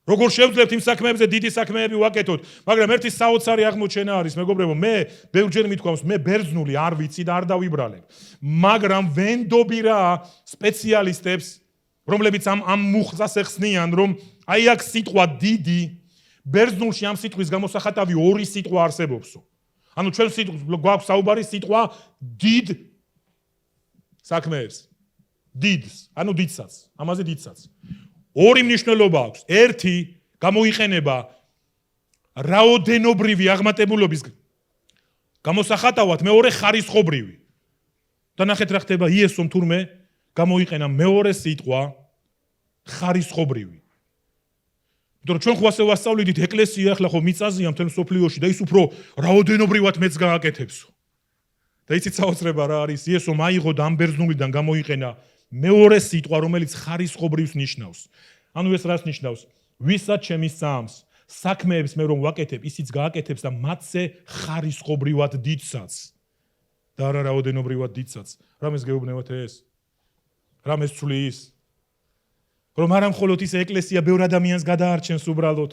როგორ შევძლებთ იმ საქმეებზე დიდი საქმეები ვაკეთოთ, მაგრამ ერთი საოცარი აღმოჩენა არის, მეგობრებო, მე ბევრჯერ მithქვამს, მე ბერძნული არ ვიცი და არ დავიბრალებ. მაგრამ ვენდობი რა სპეციალისტებს, რომლებიც ამ მუხლას ეხსნიან, რომ აი აქ სიტყვა დიდი, ბერძნულში ამ სიტყვის გამოსახატავი ორი სიტყვა არსებობსო. ანუ ჩვენ გვაქვს საუბარი სიტყვა დიდ საქმეებს. დიდს, ანუ დიდსაც, ამაზე დიდსაც. ორი მნიშვნელობა აქვს. ერთი გამოიყენება რაოდენობრივი აღმატებულობის გამოსახატავად, მეორე ხარისხობრივი. და ნახეთ რა ხდება იესომ თურმე გამოიყენა მეორე სიტყვა ხარისხობრივი. იმიტომ რომ ჩვენ ხო ასე ვასწავლით ეკლესია ახლა ხო მიწაზია მთელ სოფლიოში და ის უფრო რაოდენობრივად მეც გააკეთებსო. და იცით საოცრება რა არის? იესომ აიღო და ამ ბერძნულიდან გამოიყენა მეორე სიტყვა, რომელიც ხარისხობრივს ნიშნავს. ანუ ეს რას ნიშნავს? ვისაც ჩემი სამს საქმეებს მე რომ ვაკეთებ, ისიც გააკეთებს და მათზე ხარისხობრივად დიდსაც. და არა რაოდენობრივად დიდსაც. რამეს გეუბნევათ ეს? რამეს ცulis? რომ არა მხოლოდ ის ეკლესია ბევრ ადამიანს გადაარჩენს უბრალოდ.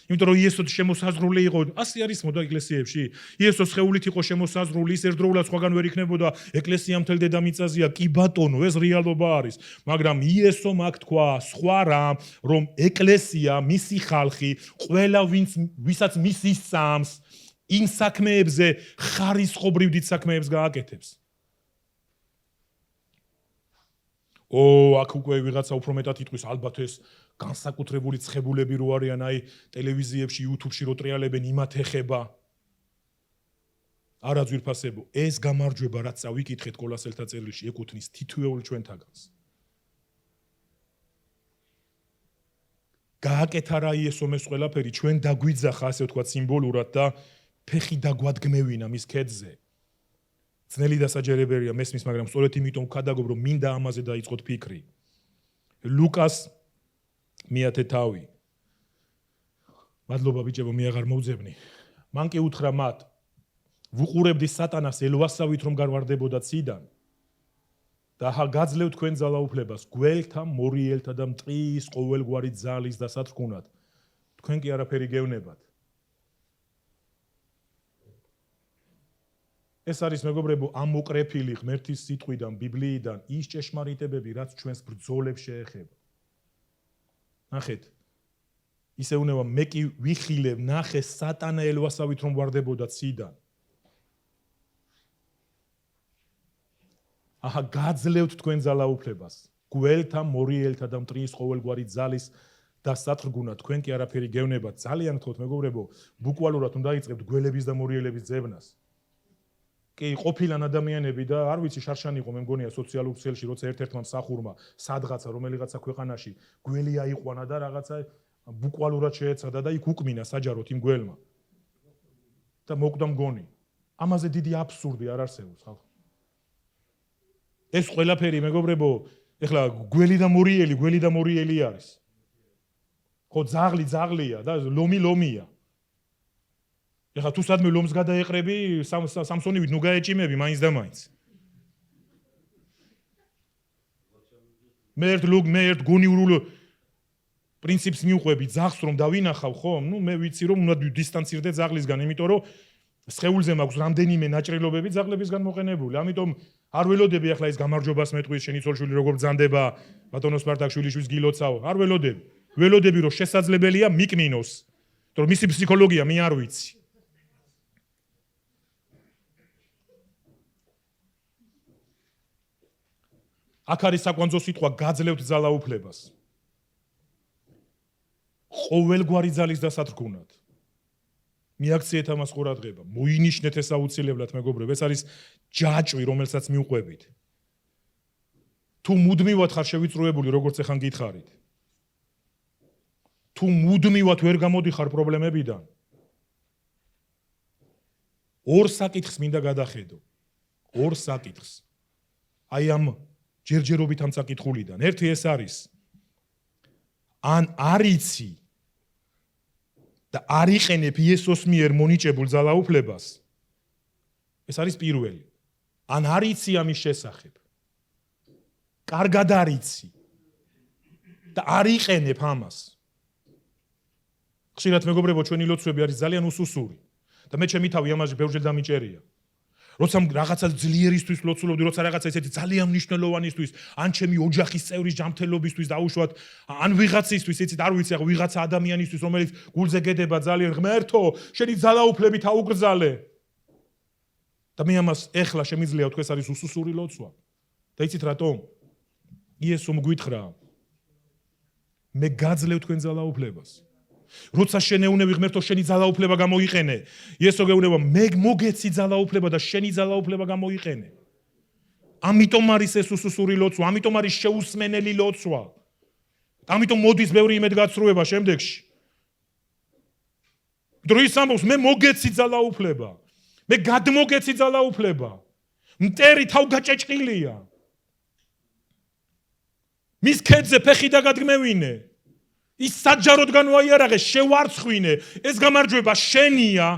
იმიტომ რომ იესო შემოსაზრული იყო, ასე არის მოდა ეკლესიებში. იესოს ხეულით იყო შემოსაზრული, ის ერთდროულად სხვაგან ვერ იქნებოდა, ეკლესია მთელ დედამიწაზია, კი ბატონო, ეს რეალობა არის. მაგრამ იესომ აქ თქვა სხვა რამ, რომ ეკლესია, მისი ხალხი, ყველა ვისაც მისი სამს, იმ საქმეებზე ხარისხობრივ დიდ საქმეებს გააკეთებს. აქ უკვე ვიღაცა უფრო მეტად იტყვის, ალბათ ეს განსაკუთრებული ცხებულები რო არიან, აი ტელევიზიებში, YouTube-ში რო ტრიალებენ, იმათ ეხება. არა ძვირფასებო, ეს გამარჯვება, რაც წავიკითხეთ კოლასელთა წერილში, ეკუთვნის თითოეულ ჩვენთაგანს. გააკეთა რა იესომ ეს ყველაფერი, ჩვენ დაგვიძახა, ასე ვთქვათ, სიმბოლურად და ფეხი დაგვადგმევინა მის ქედზე. ძნელი დასაჯერებელია მესმის, მაგრამ სწორედ იმიტომ ვქადაგობ, რომ მინდა ამაზე დაიწყოთ ფიქრი. ლუკას მიათე თავი. მადლობა ბიჭებო, მე აღარ მოვძებნი. მან კი უთხრა მათ, ვუყურებდი სატანას ელვასავით რომ გარვარდებოდა ციდან. და გაძლევ თქვენ ძალაუფლებას, გველთა, მორიელთა და მტრის ყოველგვარი ძალის დასათრგუნად. თქვენ კი არაფერი გევნებათ. ეს არის მეგობრებო ამოკრეფილი ღმერთის სიტყვიდან, ბიბლიიდან ის ჭეშმარიტებები, რაც ჩვენს ბრძოლებს შეეხება. ნახეთ, ისე უნება მე კი ვიხილებ, ნახე სატანა ელვასავით რომ ვარდებოდა ციდან. აჰა, გაძლევთ თქვენ ძალაუფლებას, გველთა, მორიელთა და მტრის ყოველგვარი ძალის დასათრგუნად, თქვენ კი არაფერი გევნებათ. ძალიან გთხოვთ მეგობრებო, ბუკვალურად უნდა იწყებთ გველების და მორიელების ძებნას. კი ყოფილან ადამიანები და არ ვიცი შარშანი იყო მე მგონია სოციალურ ქსელში როცა ერთ-ერთმა მსახურმა სადღაცა რომელიღაცა ქვეყანაში გველი აიყვანა და რაღაცა ბუკვალურად შეეცადა და იქ უკმინა საჯაროდ იმ გველმა და მოკვდა მგონი. ამაზე დიდი აბსურდი არ არსებობს ხალხო. ეს ყველაფერი მეგობრებო, ეხლა გველი და მორიელი არის. ხო ძაღლია და ლომია. ეხლა თუ სადმე ლომს გადაეყრები, სამსონივით ნუ გაეჭიმები მაინც და მაინც. მე ერთ გონიურულ პრინციპს მივყვები, ძაღლს რომ დავინახავ, ხო? ნუ მე ვიცი რომ უნდა დისტანცირდე ძაღლისგან, იმიტომ რომ სხეულზე მაქვს რამდენიმე ნაჭრილობები ძაღლებისგან მოყენებული. ამიტომ არ ველოდები ახლა ის გამარჯვებას მეტყვის შენიცოლშვილი როგორ ბრძანდება, ბატონო სპარტაკშვილიშვილს გილოცავ. არ ველოდები. ველოდები რომ შესაძლებელია მიკმინოს. იმიტომ რომ მისი ფსიქოლოგია მე არ ვიცი. აქ არის საკვანძო სიტყვა გაძლევთ ძალაუფლებას. ყოველგვარი ძალის დასათრგუნად. მიაქციეთ ამას ყურადღება. მოინიშნეთ ეს აუცილებლად მეგობრებო, ეს არის ჯაჭვი, რომელსაც მივყვებით. თუ მუდმივად ხარ შევიწროებული, როგორც ეხან გითხარით. თუ მუდმივად ვერ გამოდიხარ პრობლემებიდან. ორ საკითხს მინდა გადახედო. ორ საკითხს. აი ამ ჯერჯერობით ამ წაკითხულიდან. ერთი ეს არის ან არიცი და არ იყენებ იესოს მიერ მონიჭებულ ძალაუფლებას. ეს არის პირველი. ან არიცი ამის შესახებ. კარგად არიცი და არ იყენებ ამას. ხშირად მეგობრებო, ჩვენი ლოცვები არის ძალიან უსუსური და მე ჩემი თავი ამაზე ბევრჯერ დამიჭერია. როცა რაღაცა ძლიერისთვის ლოცულობდი, როცა რაღაცა ესეთი ძალიან მნიშვნელოვანისთვის, ან ჩემი ოჯახის წევრის ჯანმრთელობისთვის დაუშვათ, ან ვიღაცისთვის, იცით, არ ვიცი, ვიღაცა ადამიანისთვის, რომელიც გულზე გედება ძალიან, ღმერთო, შენი ძალაუფლებით აუკრძალე. და მე ამას ეხლა შემიძლია ვთქვა, ეს არის უსუსური ლოცვა. და იცით რატომ? იესომ გვითხრა, მე გაძლევ თქვენ ძალაუფლებას. როცა შენეუნები ღმერთო შენი ძალაუფლება გამოიყენე, იესო გეუბნება მე მოგეცი ძალაუფლება და შენი ძალაუფლება გამოიყენე. ამიტომ არის ეს უსუსური ლოცვა, ამიტომ არის შეუსმენელი ლოცვა. ამიტომ მოდის ბევრი იმედგაცრუება შემდეგში. დროის ამბობს მე მოგეცი ძალაუფლება. მე გადმოგეცი ძალაუფლება. მტერი თავგაჭეჭყილია. მის ქედზე ფეხი დაგადგმევინე. ის საჯაროდ განვაიარაღე, შევარცხვინე, ეს გამარჯვება შენია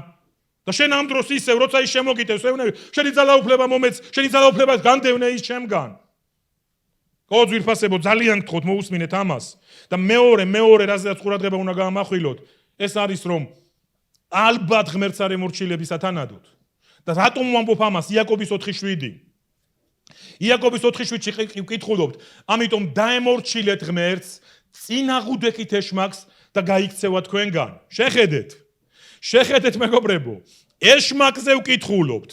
და შენ ამ დროს ისევ, როცა ის შემოგიტევს, ეუბნები, შენი ძალაუფლება მომეც, შენი ძალაუფლებას განდევნე ის ჩემგან. ხო, ძვირფასებო, ძალიან გთხოვთ, მოусმინეთ ამას და მეორე რაზეც ყურადღება უნდა გაამახვილოთ, ეს არის რომ ალბათ ღმერთს არ ემორჩილები სათანადოდ. და რატომ ვამბობ ამას? იაკობის 4:7. იაკობის 4:7-ში ვკითხულობთ, ამიტომ დაემორჩილეთ ღმერთს წინაღუდექით ეშმაკს და გაიქცევა თქვენგან. შეხედეთ მეგობრებო, ეშმაკზე ვკითხულობთ.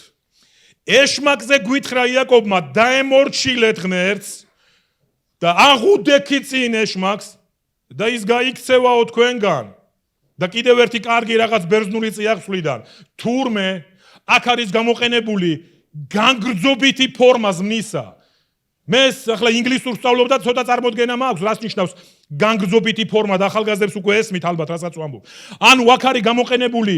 ეშმაკზე გვითხრა იაკობმა დაემორჩილეთ ღმერთს და აღუდექით წინ ეშმაკს და ის გაიქცევაო თქვენგან. და კიდევ ერთი კარგი რაღაც ბერძნული წიაღსვლიდან. თურმე აქ არის გამოყენებული განგრძობითი ფორმა ზმნისა. მე ახლა ინგლისურს ვსწავლობ და ცოტა წარმოდგენა მაქვს, რას ნიშნავს განგრძობითი ფორმა და ახალგაზრდებს უკვე ესმით ალბათ რასაც ვამბობ. ანუ აქ არის გამოყენებული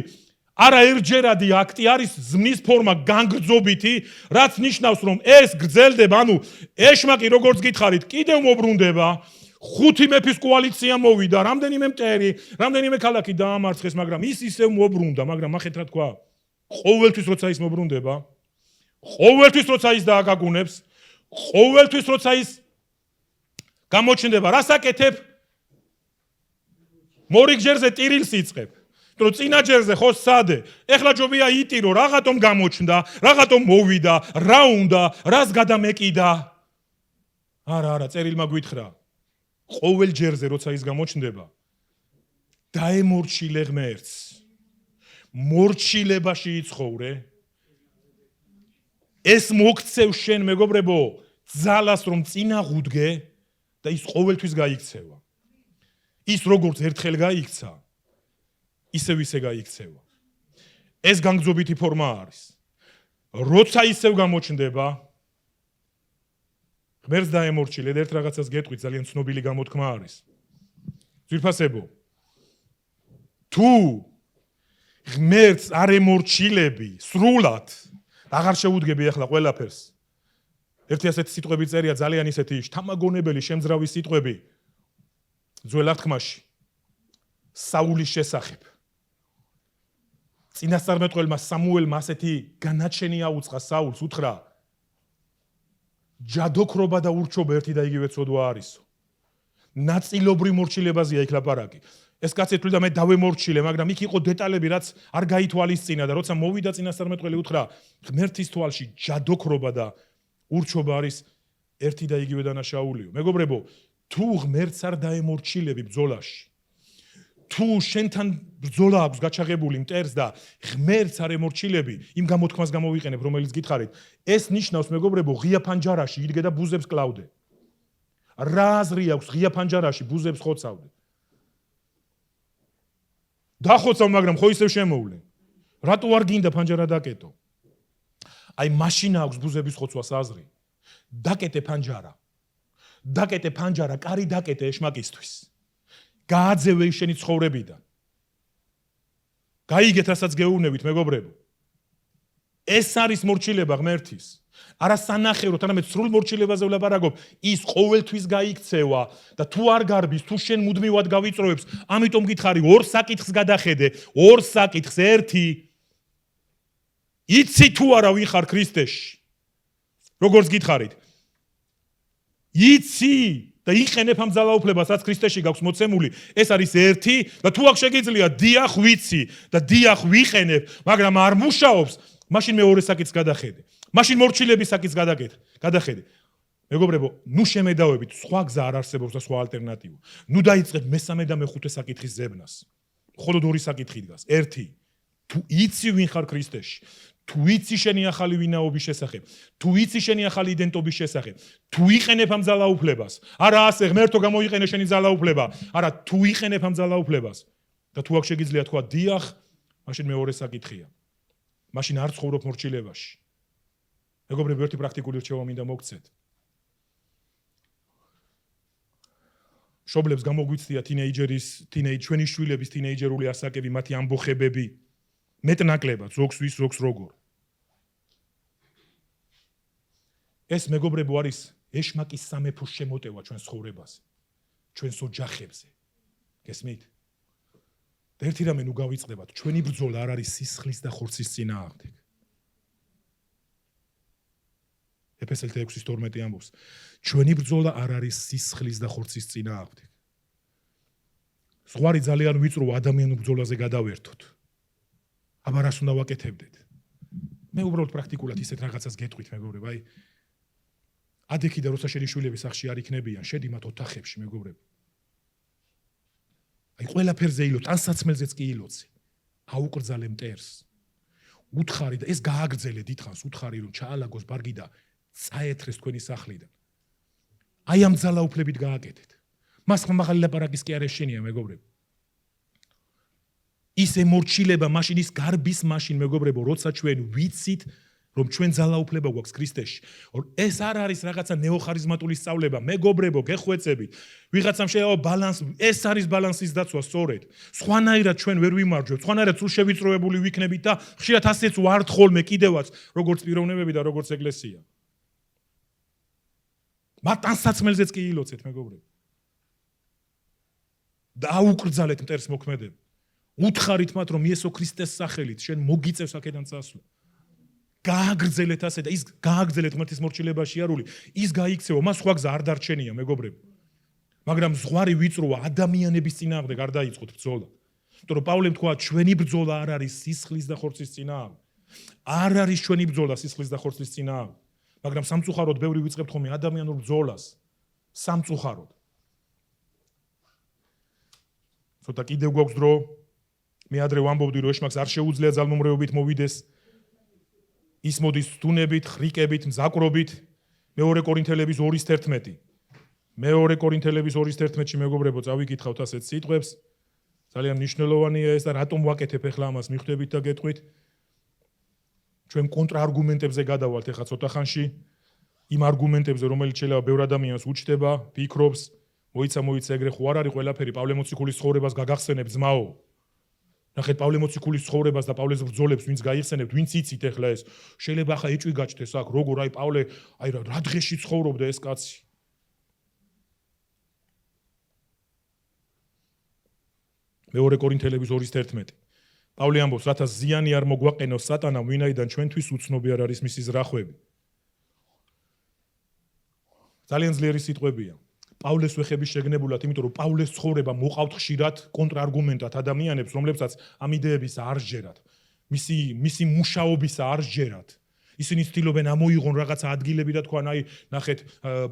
არა ერთჯერადი აქტი, არის ზმნის ფორმა განგრძობითი, რაც ნიშნავს რომ ეს გრძელდება, ანუ ეშმაკი როგორც გითხარით, კიდევ მოbrunდება, 5 მეფის კოალიცია მოვიდა, რამდენიმე მტერი, რამდენიმე ქალაქი დაამარცხეს, მაგრამ ის ისევ მოbrunდა, მაგრამ ახეთ რა თქვა? ყოველთვის როცა ის მოbrunდება, ყოველთვის როცა ის დააგაგუნებს, ყოველთვის როცა ის გამოჩნდება, რას აკეთებ? მორიგჯერზე ტირილს იწყებ. რომ წინა ჯერზე ხო სადე, ეხლა ჯობია იტირო, რაღაცომ გამოჩნდა, რაღაცომ მოვიდა, რა უნდა, რას გადამეკიდა? არა, წერილმა გვითხრა. ყოველ ჯერზე როცა ის გამოჩნდება, დაემორჩილე ღმერთს. მორჩილებაში იცხოვრე. ეს მოგცევ შენ მეგობრებო, ძალას რომ წინაღუდგე და ის ყოველთვის გაიქცევა. ის როგორც ერთხელ გაიქცა, ისევ გაიქცევა. ეს განგრძობითი ფორმა არის. როცა ისევ გამოჩნდება, ღმერთს დაემორჩილე და ერთ რაღაცას გეტყვით, ძალიან ცნობილი გამოთქმა არის. ძვირფასებო, თუ ღმერთს არ ემორჩილები სრულად, აღარ შეუდგები ახლა ყველაფერს. ერთი ასეთი სიტყვები წერია ძალიან ისეთი შთამაგონებელი, შემძრავი სიტყვები ძველ აღთქმაში საულის შესახებ. წინასწარმეტყველმა სამუელმა ასეთი განაჩენი აუწყა საულს, უთხრა ჯადოქრობა და ურჩობა ერთი და იგივე ცოდვა არისო. ნაწილობრივ მორჩილებაზეა იქ ლაპარაკი. ეს კაცი თვლიდა მე დავემორჩილე, მაგრამ იქ იყო დეტალები, რაც არ გაითვალისწინა და როცა მოვიდა წინასწარმეტყველი უთხრა ღმერთის თვალში ჯადოქრობა და ურჩობა არის ერთი და იგივე დანაშაულიო. მეგობრებო, თუ ღმერთს არ დაემორჩილები ბრძოლაში, თუ შენთან ბრძოლა აქვს გაჩაღებული მტერს და ღმერთს არ ემორჩილები, იმ გამოთქმას გამოვიყენებ, რომელიც გითხარით, ეს ნიშნავს მეგობრებო, ღია ფანჯარაში იდგე და ბუზებს კლავდე. რა აზრი აქვს ღია ფანჯარაში ბუზებს ხოცავდე? დახოცავ, მაგრამ ხო ისევ შემოვლე. რატო არ გინდა ფანჯარა დაკეტო? აი მაშინ აქვს ბუზების ხოცვას აზრი. დაკეტე ფანჯარა. დაკეტე ფანჯარა, კარი დაკეტე ეშმაკისთვის. გააძევე შენი ცხოვრებიდან. გაიგეთ, რასაც გეუბნებით, მეგობრებო. ეს არის მორჩილება ღმერთის. არა სანახევროდ, არამედ სრულ მორჩილებაზე ვლაპარაკობ, ის ყოველთვის გაიქცევა და თუ არ გარბის, თუ შენ მუდმივად გავიწროებს, ამიტომ გითხარი ორ საკითხს გადახედე, ორ საკითხს, ერთი იცი თუ არა ვინ ხარ ქრისტეში? როგორც გითხარით. იცი და იყენებ ამ ძალაუფლებას, რაც ქრისტეში გაქვს მოცემული, ეს არის ერთი და თუ აქ შეგიძლია დიახ ვიცი და დიახ ვიყენებ, მაგრამ არ მუშაობს, მაშინ მეორე საკითხს გადახედე. მაშინ მორჩილების საკითხს გადახედე. მეგობრებო, ნუ შემედავებით, სხვა გზა არ არსებობს და სხვა ალტერნატივა. ნუ დაიწყებ მესამე და მეხუთე საკითხის ზებნას. მხოლოდ ორი საკითხი დგას. ერთი, თუ იცი ვინ ხარ ქრისტეში, თუ იცი შენი ახალი ვინაობის შესახებ, თუ იცი შენი ახალი იდენტობის შესახებ, თუ იყენებ ამ ძალაუფლებას, არა ასე ღმერთო გამოიყენე შენი ძალაუფლება, არა თუ იყენებ ამ ძალაუფლებას და თუ აქ შეგიძლია თქვა დიახ, მაშინ მეორე საკითხია. მაშინ არ ცხოვრობ მორჩილებაში. მეგობრებო, ერთი პრაქტიკული რჩევა მინდა მოგცეთ. მშობლებს გამოგვიცდია ჩვენი შვილების თინეიჯერული ასაკები, მათი ამბოხებები, მეტნაკლებად, ზოგს ვის, ზოგს როგორ. ეს მეგობრებო არის ეშმაკის სამეფოს შემოტევა ჩვენს ცხოვრებაზე, ჩვენს ოჯახებზე. გესმით? და ერთი რამე ნუ გავიწყდებათ, ჩვენი ბრძოლა არ არის სისხლის და ხორცის წინააღმდეგ. ეფესელთა 6:12 ამბობს, ჩვენი ბრძოლა არ არის სისხლის და ხორცის წინააღმდეგ. ზღვარი ძალიან ვიწრო ადამიანურ ბრძოლაზე გადავერთოთ. აბა რას უნდა ვაკეთებდეთ? მე უბრალოდ პრაქტიკულად ისეთ რაღაცას გეტყვით, მეგობრებო, აი ადექი და როცა შენი შვილები სახში არ იქნებიან, შედი მათ ოთახებში, მეგობრებო. აი ყველაფერზე ილოცე, ტანსაცმელზეც კი ილოცე. აუკრძალე მტერს. უთხარი და ეს გააგრძელე დიდხანს, უთხარი რომ ჩაალაგოს ბარგი და წაეთრეს თქვენი სახლიდან. აი ამ ძალაუფლებით გააკეთეთ. მას მაღალი ლაპარაკის კი არ ეშენია, მეგობრებო. ის ემორჩილება მაშინ ის გარბის მაშინ, მეგობრებო, როცა ჩვენ ვიცით, რომ ჩვენ ძალაუფლება გვაქვს ქრისტეში. ეს არ არის რაღაცა ნეოხარიზმატული სწავლება, მეგობრებო, გეხვეწებით. ვიღაცამ შეიძლება ბალანს, ეს არის ბალანსის დაცვა სწორედ. სხვანაირად ჩვენ ვერ ვიმარჯვებთ, სხვანაირად სულ შევიწროებული ვიქნებით და ხშირად ასეც ვართ ხოლმე კიდევაც, როგორც პიროვნებები და როგორც ეკლესია. მათ ტანსაცმელზეც კი ილოცეთ, მეგობრებო. და აუკრძალეთ მტერს მოქმედება. უთხარით მათ, რომ იესო ქრისტეს სახელით შენ მოგიწევს აქედან წასვლა. გააგრძელეთ ასე და ის გააგრძელეთ ღმერთის მორჩილებაში არული, ის გაიქცევა, მას სხვა გზა არ დარჩენია, მეგობრებო. მაგრამ ზღვარი ვიწროა ადამიანების წინააღმდეგ არ დაიწყოთ ბრძოლა. იმიტომ რომ პავლემ თქვა, ჩვენი ბრძოლა არ არის სისხლის და ხორცის წინააღმდეგ. არ არის ჩვენი ბრძოლა სისხლის და ხორცის წინააღმდეგ. მაგრამ სამწუხაროდ ბევრი ვიწყებთ ხოლმე ადამიანურ ბრძოლას. სამწუხაროდ. ცოტა კიდევ გვაქვს დრო. მე ადრე ვამბობდი, რომ ეშმაკს არ შეუძლია ძალმომრევებით მოვიდეს. ის მოდის თუნებით, ხრიკებით, მზაკრობით. მეორე კორინთელების 2:11. მეორე კორინთელების 2:11-ში მეგობრებო, წავიკითხავთ ასეთ სიტყვებს. ძალიან მნიშვნელოვანია ეს და რატომ ვაკეთებ ახლა ამას მიხვდებით და გეტყვით. ჩვენ კონტრარგუმენტებზე გადავალთ ახლა ცოტა ხანში. იმ არგუმენტებზე, რომელიც შეიძლება ბევრ ადამიანს უჩნდება, ფიქრობს, მოიცა ეგრე ხო არ არის ყველაფერი პავლე მოციქულის ცხოვრებას გაგახსენებ ძმაო. ნახეთ პავლე მოციქულის ცხოვრებას და პავლეს ბრძოლებს ვინც გაიხსენებთ, ვინც იცით ახლა ეს. შეიძლება ახლა ეჭვი გაჩნდეს აქ, როგორ აი პავლე, აი რა დღეში ცხოვრობდა ეს კაცი. მეორე კორინთელების 2:11. პავლე ამბობს, რათა ზიანი არ მოგვაყენოს სატანამ, ვინაიდან ჩვენთვის უცნობი არ არის მისი ზრახვები. ძალიან ძლიერი სიტყვებია. პავლეს ვეხების შეგნებულად, იმიტომ რომ პავლეს ცხოვრება მოყავთ ხშირად კონტრარგუმენტად ადამიანებს, რომლებსაც ამ იდეების არ სჯერათ. მისი მუშაობის არ სჯერათ. ისინი ცდილობენ ამოიღონ რაღაცა ადგილები და თქვან, აი, ნახეთ,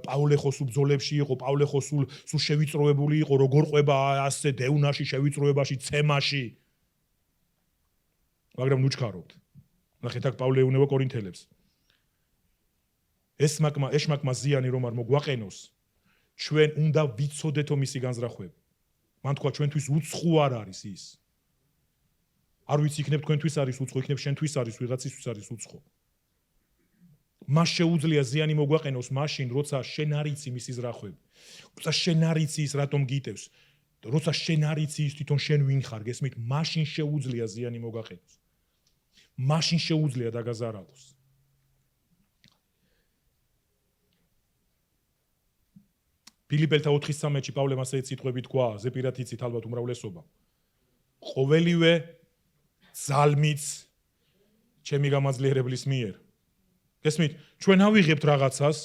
პავლე ხო სულ ბრძოლებში იყო, პავლე ხო სულ შევიწროებული იყო, როგორ ყვება ასე დევნაში, შევიწროებაში, ცემაში. მაგრამ ნუ ჩქარობთ. ნახეთ, აქ პავლე ეუბნება კორინთელებს. ეშმაკმა ზიანი რომ არ მოგვაყენოს, ჩვენ უნდა ვიცოდეთო მისი განზრახვები. მან თქვა, ჩვენთვის უცხო არ არის ის. არ ვიცი, იქნებ თქვენთვის არის უცხო, იქნებ შენთვის არის, ვიღაცისთვის არის უცხო. მას შეუძლია ზიანი მოგვაყენოს მაშინ, როცა შენ არ იცი მისი ზრახვები. როცა შენ არ იცი ის რატომ გიტევს. როცა შენ არ იცი ის თვითონ შენ ვინ ხარ, გესმით? მაშინ შეუძლია ზიანი მოგაყენოს. მაშინ შეუძლია დაგაზარალოს. ფილიპელთა 4:13-ში პავლემ ასე სიტყვები თქვა, ზეპირად იცით ალბათ უმრავლესობა. ყოველივე ძალმიც ჩემი გამაძლიერებლის მიერ. გესმით? ჩვენ ავიღებთ რაღაცას.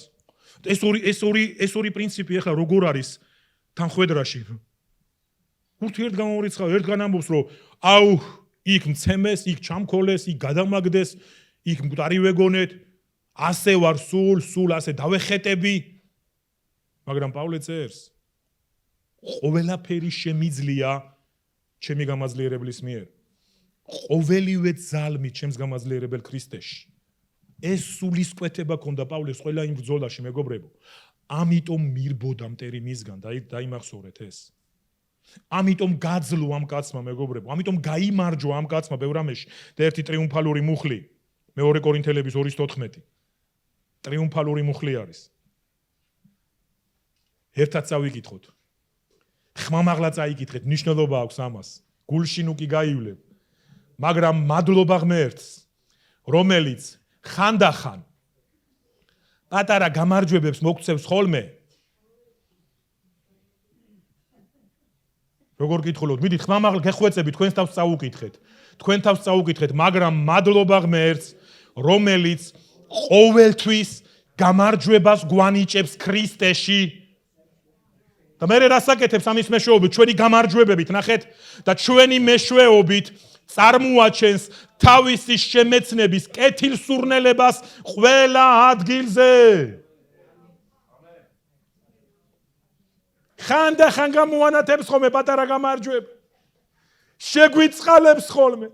ეს ორი პრინციპი ახლა როგორ არის თანხვედრაში? ურთიერთ გამომრიცხავ, ერთგან ამბობს, რომ აუ, იქ მცემეს, იქ ჩამქოლეს, იქ გადამაგდეს, იქ მკვდარი ვეგონეთ, ასე ვარ სულ ასე დავეხეტები. მაგრამ პავლე წერს, ყოველაფერი შემიძლია ჩემი გამაძლიერებლის მიერ. ყოველივე ძალმით ჩემს გამაძლიერებელ ქრისტეში. ეს სულისკვეთება ქონდა პავლეს ყველა იმ ბრძოლაში, მეგობრებო. ამიტომ მირბოდა მტერი მისგან, დაიმახსოვრეთ ეს. ამიტომ გაძლო ამ კაცმა, მეგობრებო, ამიტომ გაიმარჯვა ამ კაცმა ბევრამეში და ერთი ტრიუმფალური მუხლი, მეორე კორინთელების 2:14. ტრიუმფალური მუხლი არის. ერთად წავიკითხოთ. ხმამაღლა წაიკითხეთ, მნიშვნელობა აქვს ამას. გულში ნუ კი გაივლებ. მაგრამ მადლობა ღმერთს, რომელიც ხანდახან პატარა გამარჯვებებს მოგცევს ხოლმე. როგორ კითხულობთ? მიდით ხმამაღლა გეხვეწები, თქვენს თავს წაუკითხეთ. თქვენ თავს წაუკითხეთ, მაგრამ მადლობა ღმერთს, რომელიც ყოველთვის გამარჯვებას გვანიჭებს ქრისტეში. და მე რასაკეთებს ამის მეშვეობით, ჩვენი გამარჯვებებით, ნახეთ, და ჩვენი მეშვეობით წარმოაჩენს თავისი შემეცნების კეთილსურნელებას ყველა ადგილზე. ხანდახან გამოანათებს ხოლმე პატარა გამარჯვება. შეგვიწყალებს ხოლმე.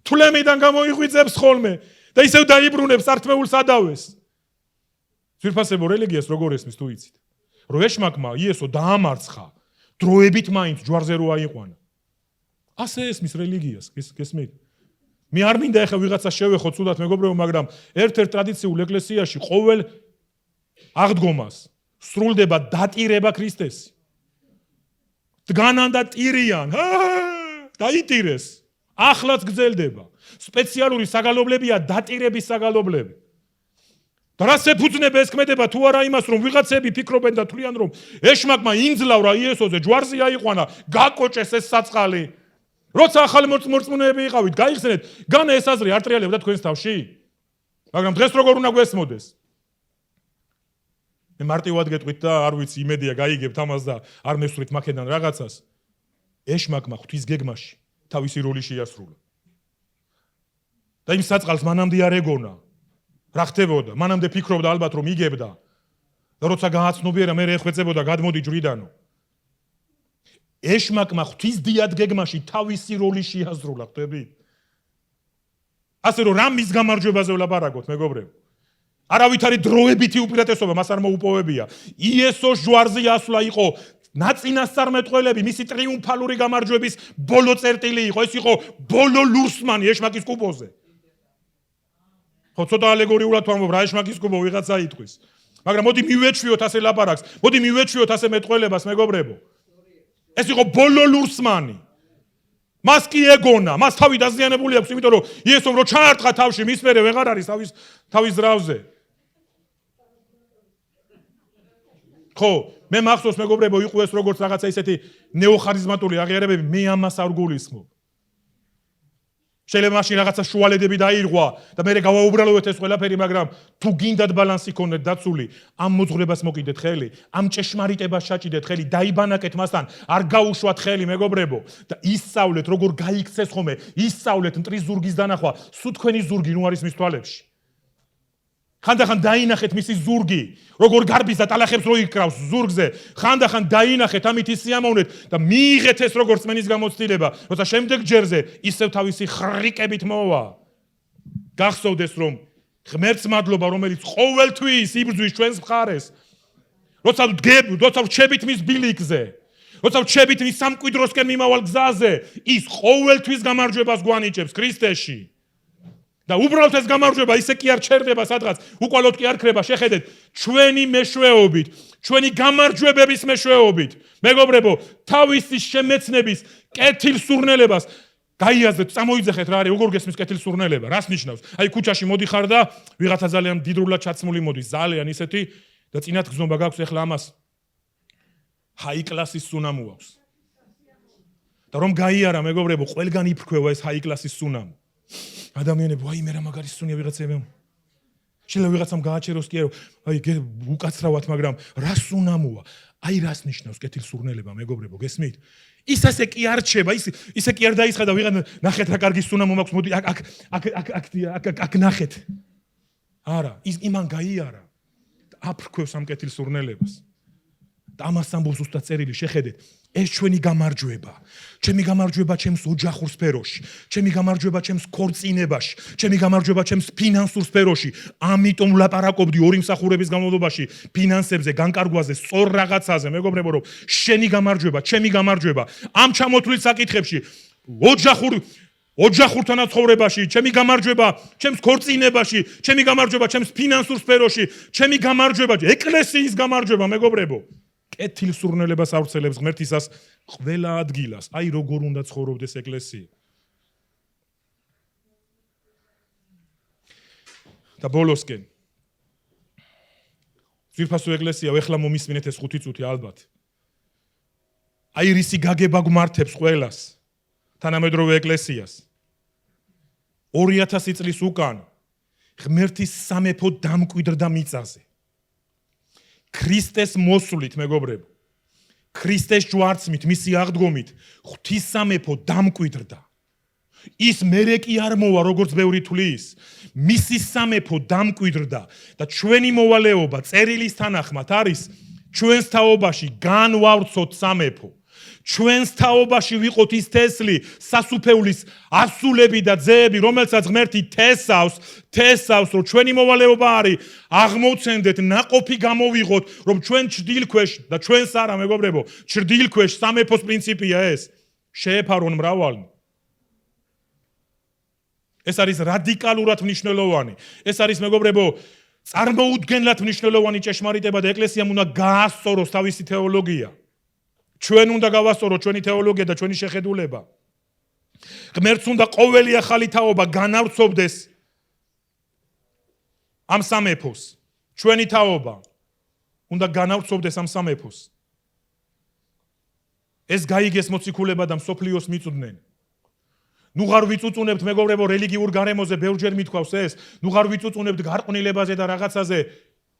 თვლემიდან გამოიღვიძებს ხოლმე და ისევ დაიბრუნებს სართმეულს ადავეს. ძვირფასებო რელიგიას როგორ ესმის თუ იცით? რომ ეშმაკმა იესო დაამარცხა, დროებით მაინც ჯვარზე რო აიყვანა. ასე ესმის რელიგიას, გესმით? მე არ მინდა ახლა ვიღაცა შევეხო ცუდად მეგობრებო, მაგრამ ერთ-ერთ ტრადიციულ ეკლესიაში ყოველ აღდგომას სრულდება დატირება ქრისტესი. დგანან და ტირიან, დაიტირეს. ახლაც გრძელდება. სპეციალური საგალობლებია დატირების საგალობლები. და რას ეფუძნება ეს ქმედება თუ არა იმას, რომ ვიღაცები ფიქრობენ და თვლიან, რომ ეშმაკმა იმძლავრა იესოზე, ჯვარზე აიყვანა, გაკოჭეს ეს საწყალი. როცა ახალი მორწმუნეები იყავით, გაიხსენეთ, განა ეს აზრი არ ტრიალებდა თქვენს თავში? მაგრამ დღეს როგორ უნდა გვესმოდეს? მე მარტივად გეტყვით და არ ვიცი, იმედია გაიგებთ ამას და არ მესვრით მაქედან რაღაცას. ეშმაკმა ღვთის გეგმაში თავისი როლი შეასრულა. და იმ საწყალს მანამდე არ ეგონა. რა ხდებოდა? მანამდე ფიქრობდა ალბათ რომ იგებდა. და როცა გააცნობიერა, მე ეხვეწებოდა, გადმოდი ჯვრიდანო. ეშმაკმა ღვთის დიად გეგმაში თავისი როლი შეასრულა, ხვდები? ასე რომ რამ მის გამარჯვებაზე ვლაპარაკოთ, მეგობრებო? არავითარი დროებითი უპირატესობა მას არ მოუპოვებია. იესოს ჯვარზე ასვლა იყო ნაწინასწარმეტყველები, მისი ტრიუმფალური გამარჯვების ბოლო წერტილი იყო. ეს იყო ბოლო ლურსმანი ეშმაკის კუბოზე. ხო, ცოტა ალეგორიულად ვამბობ, რა ეშმაკის კუბო ვიღაცა იტყვის. მაგრამ მოდი მივეჩვიოთ ასე ლაპარაკს, მოდი მივეჩვიოთ ასე მეტყველებას, მეგობრებო. ეს იყო ბოლო ლურსმანი. მას კი ეგონა, მას თავი დაზიანებული აქვს, იმიტომ რომ იესომ რო ჩაარტყა თავში, მის მერე ვეღარ არის თავის ძრავზე. ხო, მე მახსოვს მეგობრებო, იყო ეს როგორც რაღაცა ისეთი ნეოხარიზმატული აღიარებები, მე ამას არ გულისხმობ. შეიძლება მაშინ რაღაცა შუალედები დაირღვა და მე გავაუბრალოეთ ეს ყველაფერი, მაგრამ თუ გინდათ ბალანსი ქონდეთ დაცული, ამ მოძღვრებას მოკიდეთ ხელი, ამ ჭეშმარიტებას ჩაჭიდეთ ხელი, დაიბანაკეთ მასთან, არ გაუშვათ ხელი, მეგობრებო, და ისწავლეთ როგორ გაიქცეს ხოლმე, ისწავლეთ მტრის ზურგის დანახვა, სულ თქვენი ზურგი ნუ არის მის თვალებში. ხანდახან დაინახეთ მისი ზურგი, როგორ გარბის და ტალახებს რო იკრავს ზურგზე, ხანდახან დაინახეთ ამით ისიამოვნეთ და მიიღეთ ეს როგორც წმენის გამოცდილება, როცა შემდეგ ჯერზე ისევ თავისი ხრიკებით მოვა. გახსოვდეს რომ ღმერთს მადლობა, რომელიც ყოველთვის იბრძვის ჩვენს მხარეს. როცა ვჩებით მის ბილიკზე, როცა ვჩებით მის სამკვიდროსკენ მიმავალ გზაზე, ის ყოველთვის გამარჯვებას გვანიჭებს ქრისტეში. და უბრალოდ ეს გამარჯვება ისე კი არ ჩერდება სადღაც, უკვალოდ კი არ ქრება, შეხედეთ, ჩვენი მეშვეობით, ჩვენი გამარჯვებების მეშვეობით, მეგობრებო, თავისი შემეცნების კეთილსურნელებას გაიაზრეთ, წამოიძახეთ რა არის, როგორ გესმის კეთილსურნელება, რას ნიშნავს? აი ქუჩაში მოდიხარ და ვიღაცა ძალიან დიდრულად ჩაცმული მოდის, ძალიან ისეთი და წინათ გზნობა გაქვს ეხლა ამას high class-ის სუნამო აქვს. და რომ გაიარა მეგობრებო, ყველგან იფრქვევა ეს high class-ის სუნამო. ადამიანები, აი მე რა მაგარი სუნია ვიღაცებმა. შეიძლება ვიღაცამ გააჩეროს კი არა, აი უკაცრავად, მაგრამ რა სუნამოა? აი რას ნიშნავს კეთილსურნელება, მეგობრებო, გესმით? ის ასე კი არ რჩება, ისე კი არ დაიცხადა ვიღაცა ნახეთ რა კარგი სუნამო მაქვს, მოდი აქ ნახეთ. არა, ის იმან გაიარა. აფრქვევს ამ კეთილსურნელებას. და ამას ამბობს უბრალოდ წერილი, შეხედეთ. ეს ჩვენი გამარჯვება. ჩემი გამარჯვება ჩემს ოჯახურ სფეროში, ჩემი გამარჯვება ჩემს ქორწინებაში, ჩემი გამარჯვება ჩემს ფინანსურ სფეროში. ამიტომ ვლაპარაკობდი ორი მსახურების განმავლობაში ფინანსებზე, განკარგვაზე, სწორ რაღაცაზე, მეგობრებო, რომ შენი გამარჯვება, ჩემი გამარჯვება ამ ჩამოთვლილ საკითხებში, ოჯახურთან ცხოვრებაში, ჩემი გამარჯვება ჩემს ქორწინებაში, ჩემი გამარჯვება ჩემს ფინანსურ სფეროში, ჩემი გამარჯვება, ეკლესიის გამარჯვება, მეგობრებო. კეთილსურნელებას ავრცელებს ღმერთისას ყველა ადგილას. აი როგორ უნდა ცხოვრობდეს ეკლესია. და ბოლოსკენ. ძვირფასო ეკლესია, ეხლა მომისმინეთ ეს 5 წუთი ალბათ. აი რისი გაგება გვმართებს ყველას. თანამედროვე ეკლესიას. 2000 წლის უკან ღმერთის სამეფო დამკვიდრდა მიწაზე. ქრისტეს მოსვლით, მეგობრებო, ქრისტეს ჯვარცმით, მისი აღდგომით, ღვთის სამეფო დამკვიდრდა. ის მერე კი არ მოვა, როგორც ბევრი თვლის. მისი სამეფო დამკვიდრდა და ჩვენი მოვალეობა წერილის თანახმად არის ჩვენს თაობაში განვავრცოთ სამეფო. ჩვენს თაობაში ვიყოთ ის თესლი, სასუფეულის ასულები და ძეები, რომელსაც ღმერთი თესავს, რომ ჩვენი მოვალეობა არის აღმოცენდეთ, ნაყოფი გამოვიღოთ, რომ ჩვენ ჭრდილქვეშ და ჩვენს არა, მეგობრებო, ჭრდილქვეშ სამეფოს პრინციპია ეს. შეეფარონ მრავალნი. ეს არის რადიკალურად მნიშვნელოვანი. ეს არის, მეგობრებო, წარმოუდგენლად მნიშვნელოვანი ჭეშმარიტება და ეკლესიამ უნდა გაასწოროს თავისი თეოლოგია. ჩვენ უნდა გავასწოროთ ჩვენი თეოლოგია და ჩვენი შეხედულება. ღმერთს უნდა ყოველი ახალი თაობა განავრცობდეს ამ სამეფოს. ჩვენი თაობა უნდა განავრცობდეს ამ სამეფოს. ეს გაიგეს მოციქულება და მსოფლიოს მიწვდნენ. ნუ ღარ ვიწუწუნებთ, მეგობრებო, რელიგიურ გარემოზე ბევრჯერ მithქვავს ეს. ნუ ღარ ვიწუწუნებთ გარყვნილებაზე და რაღაცაზე.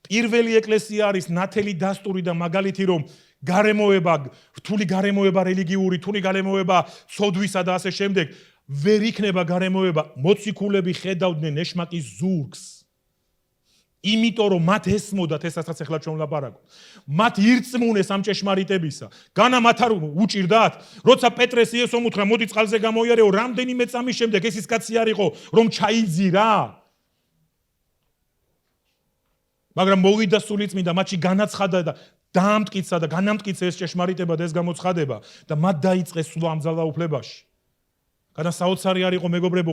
პირველი ეკლესია არის ნათელი დასტური და მაგალითი, რომ გარემოება, რთული გარემოება რელიგიური, რთული გარემოება ცოდვისა და ასე შემდეგ, ვერ იქნება გარემოება. მოციქულები ხედავდნენ ეშმაკის ზურგს. იმიტომ რომ მათ ესმოდათ ესაც ახლა ჩვენ ვლაპარაკობთ. მათ ირწმუნეს ამ ჭეშმარიტებისა. განა მათ არ უჭირდათ, როცა პეტრეს იესომ უთხრა, მოდი წყალზე გამოიარეო, რამდენიმე წამის შემდეგ ეს ის კაცი არ იყო, რომ ჩაიძირა. მაგრამ მოვიდა სულიწმინდა, მათში განაცხადა და დაამტკიცა და განამტკიცა ეს ჭეშმარიტება და ეს გამოცხადება და მათ დაიწყეს სულ ამ ძალაუფლებაში. განა საოცარი არ იყო, მეგობრებო,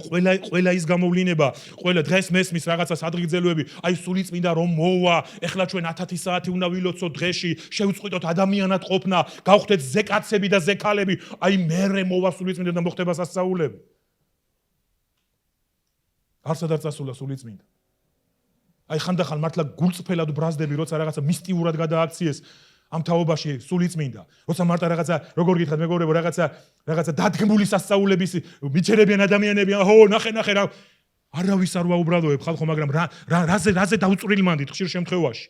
ყველა ის გამოვლინება, ყველა დღეს მესმის რაღაცას ადრიგძელვები, აი სულიწმინდა რომ მოვა, ეხლა ჩვენ 1000 საათი უნდა ვილოცოთ დღეში, შევწყვიტოთ ადამიანად ყოფნა, გავხდეთ ზეკაცები და ზექალები, აი მერე მოვა სულიწმინდა და მოხდება სასწაულები. არცად არ წასულა სულიწმინდა. აი ხანდახან მართლა გულწრფელად ბრაზდები, როცა რაღაცა მისტიურად გადააქციეს ამ თაობაში სულიწმინდა. როცა მარტო რაღაცა, როგორ გითხრათ, მეგობრებო, რაღაცა დადგმული სასწაულების მიჩერებიან ადამიანები, აჰო, ნახე რა. არავის არ ვაუბრალოებ ხალხო, მაგრამ რაზე დაუწვრილმანდით ხშირ შემთხვევაში.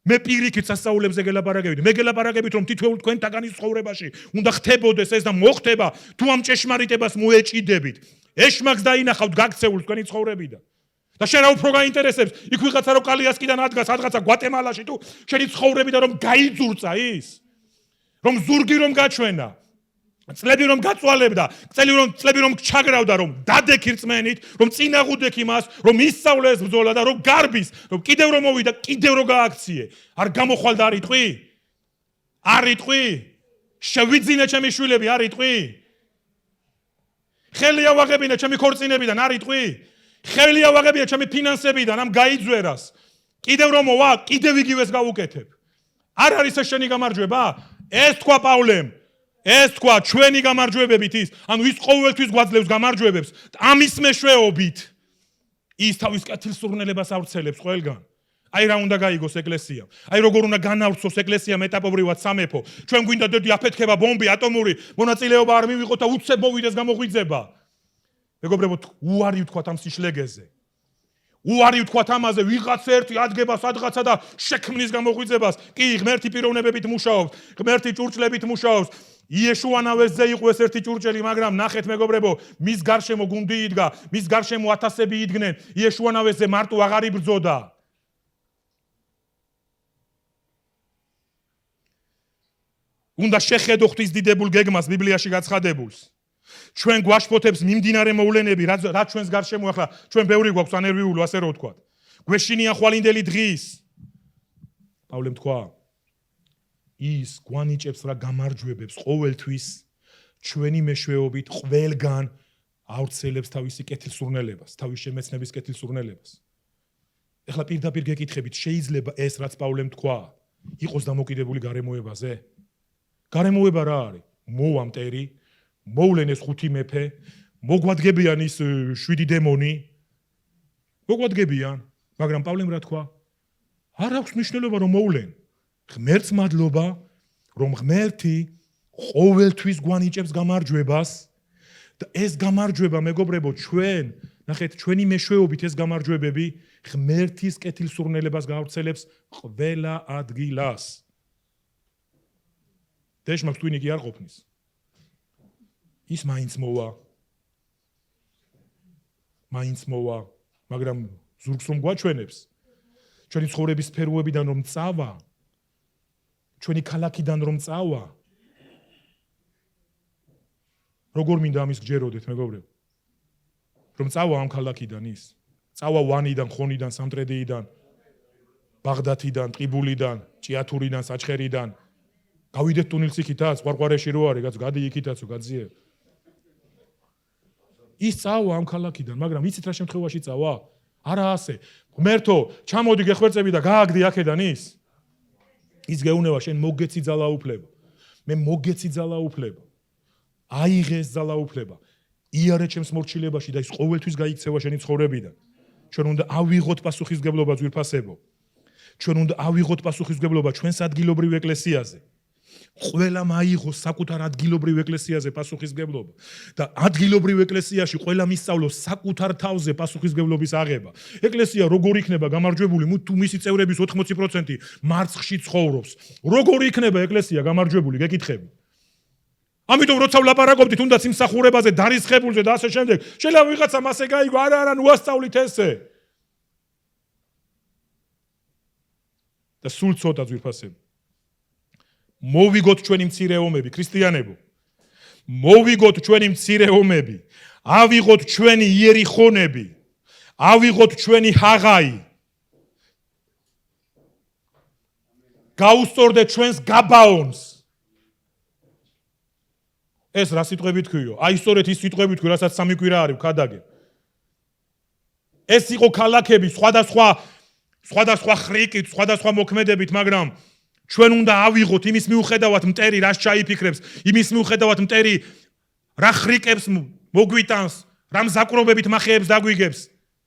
მე პირიქით სასწაულებზე გელაპარაკებით. მე გელაპარაკებით, რომ თითოეულ თქვენთაგანის ცხოვრებაში უნდა ხდებოდეს ეს და მოხდება, თუ ამ ჭეშმარიტებას მოეჭიდებით. ეშმაკს დაინახავთ გაქცეულს თქვენი ცხოვრებიდან. და შენ რა უფრო გაინტერესებს, იქ ვიღაცა რო კალიასკიდან ადგას, სადღაცა გვატემალაში თუ შენი ცხოვრებიდან რომ გაიძურწა ის, რომ ზურგი რომ გაჩვენა, წლები რომ გაწვალებდა, წლები რომ ჩაგრავდა, რომ დადექი რწმენით, რომ წინაღუდექ იმას, რომ ისწავლე ეს ბრძოლა და რომ გარბის, რომ კიდევ რომ მოვიდა, კიდევ რომ გააქციე. არ გამოხვალდა არ იტყვი? არ იტყვი? შევიძინე ჩემი შვილები, არ იტყვი? ხელი ავაღებინე ჩემი ქორწინებიდან, არ იტყვი? ხელი ავაღებია ჩემი ფინანსებიდან, ამ გაიძვერას. კიდევ რომ მოვა, კიდევ იგივეს გავუკეთებ. არ არის ეს შენი გამარჯვება? ეს თქვა პავლემ. ეს თქვა ჩვენი გამარჯვებებით ის, ანუ ის ყოველთვის გვაძლევს გამარჯვებებს. ამის მეშვეობით ის თავის კეთილსურნელებას ავრცელებს ყველგან. აი რა უნდა გაიგოს ეკლესიამ. აი როგორ უნდა განავრცოს ეკლესიამ ეტაპობრივად სამეფო. ჩვენ გვინდა დედი აფეთქება ბომბი ატომური, მონაწილეობა არ მივიღოთ და უცებ მოვიდეს გამოღვიძება. მეგობრებო, უარი ვთქვათ ამ სიშლეგეზე. უარი ვთქვათ ამაზე, ვიღაც ერთი ადგება სადღაცა და შექმნის გამოღვიძებას. კი, ღმერთი პიროვნებებით მუშაობს, ღმერთი ჭურჭლებით მუშაობს. იეშუანავეზე იყო ეს ერთი ჭურჭელი, მაგრამ ნახეთ მეგობრებო, მის გარშემო გუნდი იდგა, მის გარშემო ათასები იდგნენ. იეშუანავეზე მარტო აღარ იბრძოდა. უნდა შეხედო ღვთისდიდებულ გეგმას ბიბლიაში გაცხადებულს. ჩვენ გვაშფოთებს მიმდინარე მოვლენები, რაც ჩვენს გარშემო ახლა ჩვენ ბევრი გვაქვს ანერვიულო, ასე რომ ვთქვათ. გვეშინია ხვალინდელი დღის. პავლემ თქვა, ის გვანიჭებს რა გამარჯვებებს ყოველთვის ჩვენი მეშვეობით ყველგან ავრცელებს თავისი კეთილსურნელებას, თავის შემეცნების კეთილსურნელებას. ეხლა პირდაპირ გეკითხებით, შეიძლება ეს რაც პავლემ თქვა, იყოს დამოკიდებული გარემოებაზე? გარემოება რა არის? მოვა მტერი, მოვლენ ეს ხუთი მეფე, მოგვადგებიან ის 7 დემონი, მოგვადგებიან, მაგრამ პავლემ რა თქვა? არ აქვს მნიშვნელობა რომ მოვლენ. ღმერთს მადლობა, რომ ღმერთი ყოველთვის გვანიჭებს გამარჯვებას და ეს გამარჯვება, მეგობრებო, ჩვენ, ნახეთ, ჩვენი მეშვეობით ეს გამარჯვებები ღმერთის კეთილსურნელებას გაავრცელებს ყველა ადგილას. დეშმაკს twin კი არ ყოფნის. ის მაინც მოვა, მაგრამ ზურგს რომ გვაჩვენებს, ჩვენი ცხოვრების სფეროებიდან რომ წავა, ჩვენი ქალაქიდან რომ წავა, როგორ მინდა ამის გჯეროდეთ, მეგობრებო? რომ წავა ამ ქალაქიდან ის, წავა ვანიდან, ხონიდან, სამტრედიიდან, ბაღდათიდან, ტყიბულიდან, ჭიათურიდან, საჩხერიდან, გავიდეთ ტუნელს იქითაც, ყვარყვარეში რო არის, კაც გადი იქითაცო, გაძიე. ის წავა ამ ქალაქიდან, მაგრამ იცით რა შემთხვევაში წავა? არა ასე. ღმერთო, ჩამოდი გეხვერწები და გააგდი აქედან ის. ის გეუნება შენ მოგეცი ძალაუფლება. მე მოგეცი ძალაუფლება. აიღეს ძალაუფლება. იარე ჩემს მორჩილებაში და ის ყოველთვის გაიქცევა შენი ცხოვრებიდან. ჩვენ უნდა ავიღოთ პასუხისგებლობა ძვირფასებო. ჩვენ უნდა ავიღოთ პასუხისგებლობა ჩვენს ადგილობრივ ეკლესიაზე. ყველამ აიღოს საკუთარ ადგილობრივ ეკლესიაზე პასუხისგებლობა და ადგილობრივ ეკლესიაში ყველა მისწავლოს საკუთარ თავზე პასუხისგებლობის აღება. ეკლესია როგორ იქნება გამარჯვებული, თუ მისი წევრების 80% მარცხში ცხოვრობს? როგორ იქნება ეკლესია გამარჯვებული, გეკითხები? ამიტომ როცა ვლაპარაკობდით თუნდაც იმსახურებაზე, დარისხებულზე და ასე შემდეგ, შეიძლება ვიღაცამ ასე გაიგო, არა, ნუ ასწავლით ესე. და სულ ცოტა ძვირფასები. მოვიგოთ ჩვენი მცირე ომები, ქრისტიანებო. მოვიგოთ ჩვენი მცირე ომები. ავიღოთ ჩვენი იერიხონები. ავიღოთ ჩვენი ჰაღაი. გაუსწორდეთ ჩვენს გაბაონს. ეს რა სიტყვები თქვიო? აი სწორედ ის სიტყვები თქვი, რასაც 3 კვირა არის ვქადაგე. ეს იყო ქალაქები სხვადასხვა ხრიკით, სხვადასხვა მოქმედებით, მაგრამ ჩვენ უნდა ავიღოთ იმის მიუხედავად მტერი რას ჩაიფიქრებს, იმის მიუხედავად მტერი რა ხრიკებს მოგვიტანს, რა მზაკრობებით მახეებს დაგვიგებს.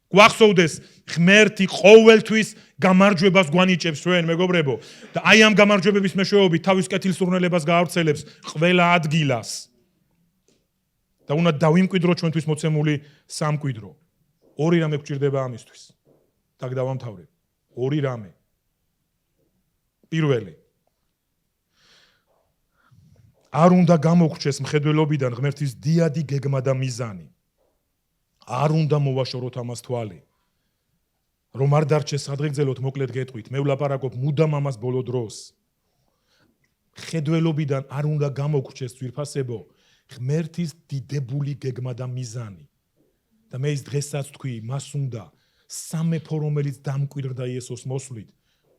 გვახსოვდეს, ღმერთი ყოველთვის გამარჯვებას გვანიჭებს ჩვენ, მეგობრებო, და აი ამ გამარჯვებების მეშვეობით თავის კეთილსურნელებას გაავრცელებს ყველა ადგილას. და უნდა დავიმკვიდრო ჩვენთვის მოცემული სამკვიდრო. 2 რამე გვჭირდება ამისთვის. და დავამთავრებ. 2 რამე. პირველი. არ უნდა გამოგრჩეს მხედველობიდან ღმერთის დიადი გეგმა და მიზანი. არ უნდა მოვაშოროთ ამას თვალი. რომ არ დარჩეს სადღეგრძელოთ მოკლედ გეტყვით, მე ვლაპარაკობ მუდამ ამას ბოლო დროს. მხედველობიდან არ უნდა გამოგრჩეს ძვირფასებო ღმერთის დიდებული გეგმა და მიზანი. და მე ის დღესაც თქვი, მას უნდა სამეფო რომელიც დამკვიდრდა იესოს მოსვლით,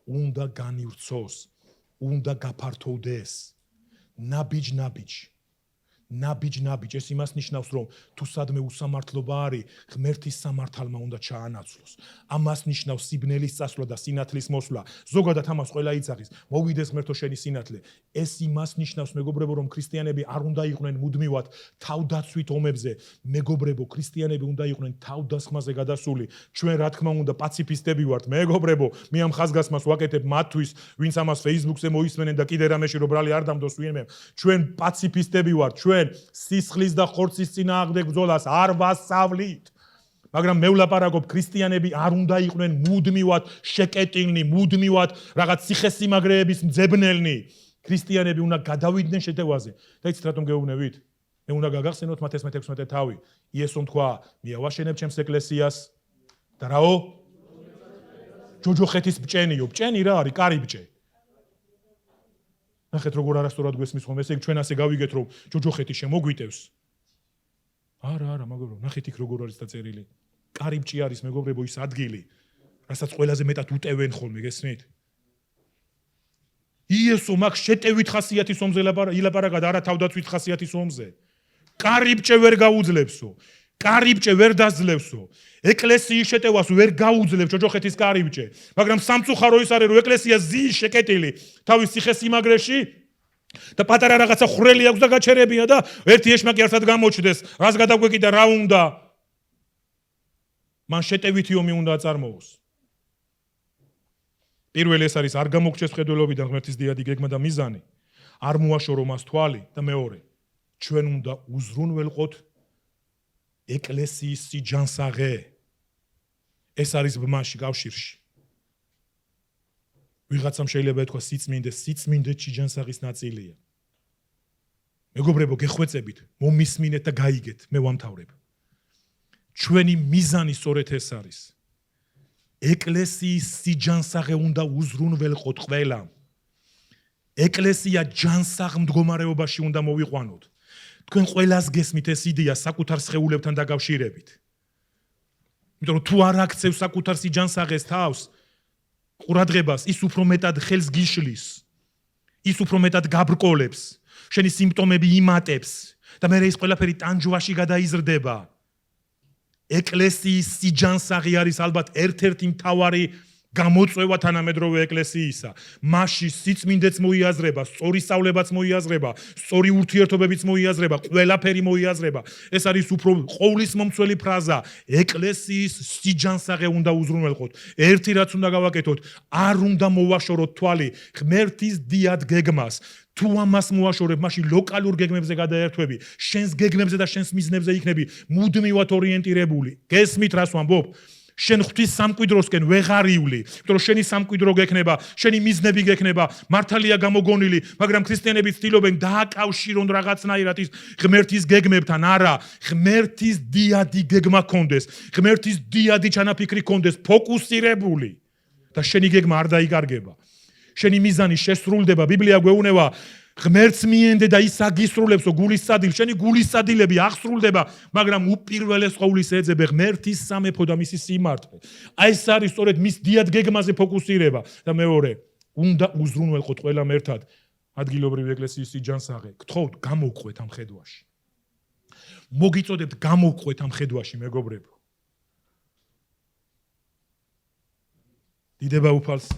უნდა განივრცოს, უნდა გაფართოვდეს. ნაბიჯ ნაბიჯ ეს იმას ნიშნავს რომ თუ სადმე უსამართლობა არის ღმერთის სამართალმა უნდა ჩაანაცვლოს ამას ნიშნავს სიბნელის წასვლა და სინათლის მოსვლა ზოგადად ამას ყველა იცახის მოვიდეს ღმერთო შენი სინათლე ეს იმას ნიშნავს მეგობრებო რომ ქრისტიანები არ უნდა იყვნენ მუდმივად თავდაცვით ომებზე მეგობრებო ქრისტიანები უნდა იყვნენ თავდასხმაზე გადასული ჩვენ რა თქმა უნდა პაციფისტები ვართ მეგობრებო მე ამ ხაზგასმას ვაკეთებ მათთვის ვინც ამას Facebook-ზე მოისმენენ და კიდე რამეში რო ბრალი არ დამდოს ვინმე ჩვენ პაციფისტები ვართ ჩვენ სისხლის და ხორცის წინააღმდეგ ბრძოლას არ ვასწავლით მაგრამ მე ვლაპარაკობ ქრისტიანები არ უნდა იყვნენ მუდმივად შეკეტილნი მუდმივად რაღაც ციხესიმაგრეების მძებნელნი ქრისტიანები უნდა გადავიდნენ შეტევაზე და იცით რატომ გეუბნებით მე უნდა გაგახსენოთ მათ 16 თავი იესომ თქვა მე ავაშენებ ჩემს ეკლესიას და რაო ჯოჯოხეთის ბჭენიო ბჭენი რა არის კარი ბჭე ნახეთ როგორ არასწორად გვესმის ხომ ესე ჩვენ ასე გავიგეთ რომ ჯოჯოხეთი შემოგვიტევს არა მეგობრებო ნახეთ იქ როგორ არის დაწერილი კარი ბჭი არის მეგობრებო ის ადგილი რასაც ყველაზე მეტად უტევენ ხოლმე გესმით იესო მაგ შეტევით ხასიათის ომზე ილაპარაკა და არა თავდაცვით ხასიათის ომზე კარი ბჭე ვერ გაუძლებსო კარი ბჭე ვერ დაძლევსო ეკლესიის შეტევას ვერ გაუძლებ ჯოჯოხეთის კარი ბჭე მაგრამ სამწუხარო ის არის რომ ეკლესია ზის შეკეტილი თავის ციხესიმაგრეში და პატარა რაღაცა ხვრელი აქვს და გაჩერებია და ერთი ეშმაკი ერთად გამოჩდეს რას გადაგვეკიდა რა უნდა მან შეტევითი ომი უნდა აწარმოოს პირველი ეს არის არ გამოგჩეს მხედველობიდან ღმერთის დიადი გეგმა და მიზანი არ მოაშორო მას თვალი და მეორე ჩვენ უნდა უზრუნველყოთ ეკლესიის სიჯანსაღე ეს არის ბმაში კავშირში ვიღაცამ შეიძლება ეთქვა სიწმინდე სიჯანსაღის ნაწილია მეგობრებო გეხვეწებით მომისმინეთ და გაიგეთ მე ვამთავრებ ჩვენი მიზანი სწორედ ეს არის ეკლესიის სიჯანსაღე უნდა უზრუნველყოთ ყველა ეკლესია ჯანსაღ მდგომარეობაში უნდა მოვიყვანოთ თქვენ ყველას გესმით ეს იდეა საკუთარ სხეულებთან დაკავშირებით იმიტომ რომ თუ არ აქცევ საკუთარ სიჯანსაღეს თავს ყურადღებას ის უფრო მეტად ხელს გიშლის ის უფრო მეტად გაბრკოლებს შენი სიმპტომები იმატებს და მე ეს ყველაფერი ტანჯვაში გადაიზრდება ეკლესიის სიჯანსაღი არის ალბათ ერთ-ერთი მთავარი გამოწვევა თანამედროვე ეკლესიისა მასში სიწმინდეც მოიაზრება სწორი სწავლებაც მოიაზრება სწორი ურთიერთობებიც მოიაზრება ყველაფერი მოიაზრება ეს არის უფრო ყოვლისმომცველი ფრაზა ეკლესიის სიჯანსაღე უნდა უზრუნველყოთ ერთი რაც უნდა გავაკეთოთ არ უნდა მოვაშოროთ თვალი ღმერთის დიად გეგმას თუ ამას მოაშორებ მაშინ ლოკალურ გეგმებზე გადაერთვები შენს გეგმებზე და შენს მიზნებზე იქნები მუდმივად ორიენტირებული გესმით რას ვამბობ შენ ღვთის სამკვიდროსკენ ვეღარივლი, იმიტომ რომ შენი სამკვიდრო გექნება, შენი მიზნები გექნება, მართალია გამოგონილი, მაგრამ ქრისტიანები ცდილობენ დააკავშირონ რაღაცნაირად ის ღმერთის გეგმებთან, არა, ღმერთის დიადი გეგმა კონდეს, ღმერთის დიადი ჩანაფიქრი კონდეს, ფოკუსირებული და შენი გეგმა არ დაიკარგება. შენი მიზანი შესრულდება, ბიბლია გვეუბნება ღმერთს მიენდე და ის აგისრულებსო გულის სადილ, შენი გულის სადილები აღსრულდება, მაგრამ უპირველეს ყოვლის ეძებე ღმერთის სამეფო და მისი სიმართლე. აი ეს არის სწორედ მის დიად გეგმაზე ფოკუსირება და მეორე, უნდა უზრუნველყოთ ყველამ ერთად ადგილობრივი ეკლესიის სიჯანსაღე. გთხოვთ, გამოვყვეთ ამ ხედვაში. მოგიწოდებთ გამოვყვეთ ამ ხედვაში, მეგობრებო. დიდება უფალს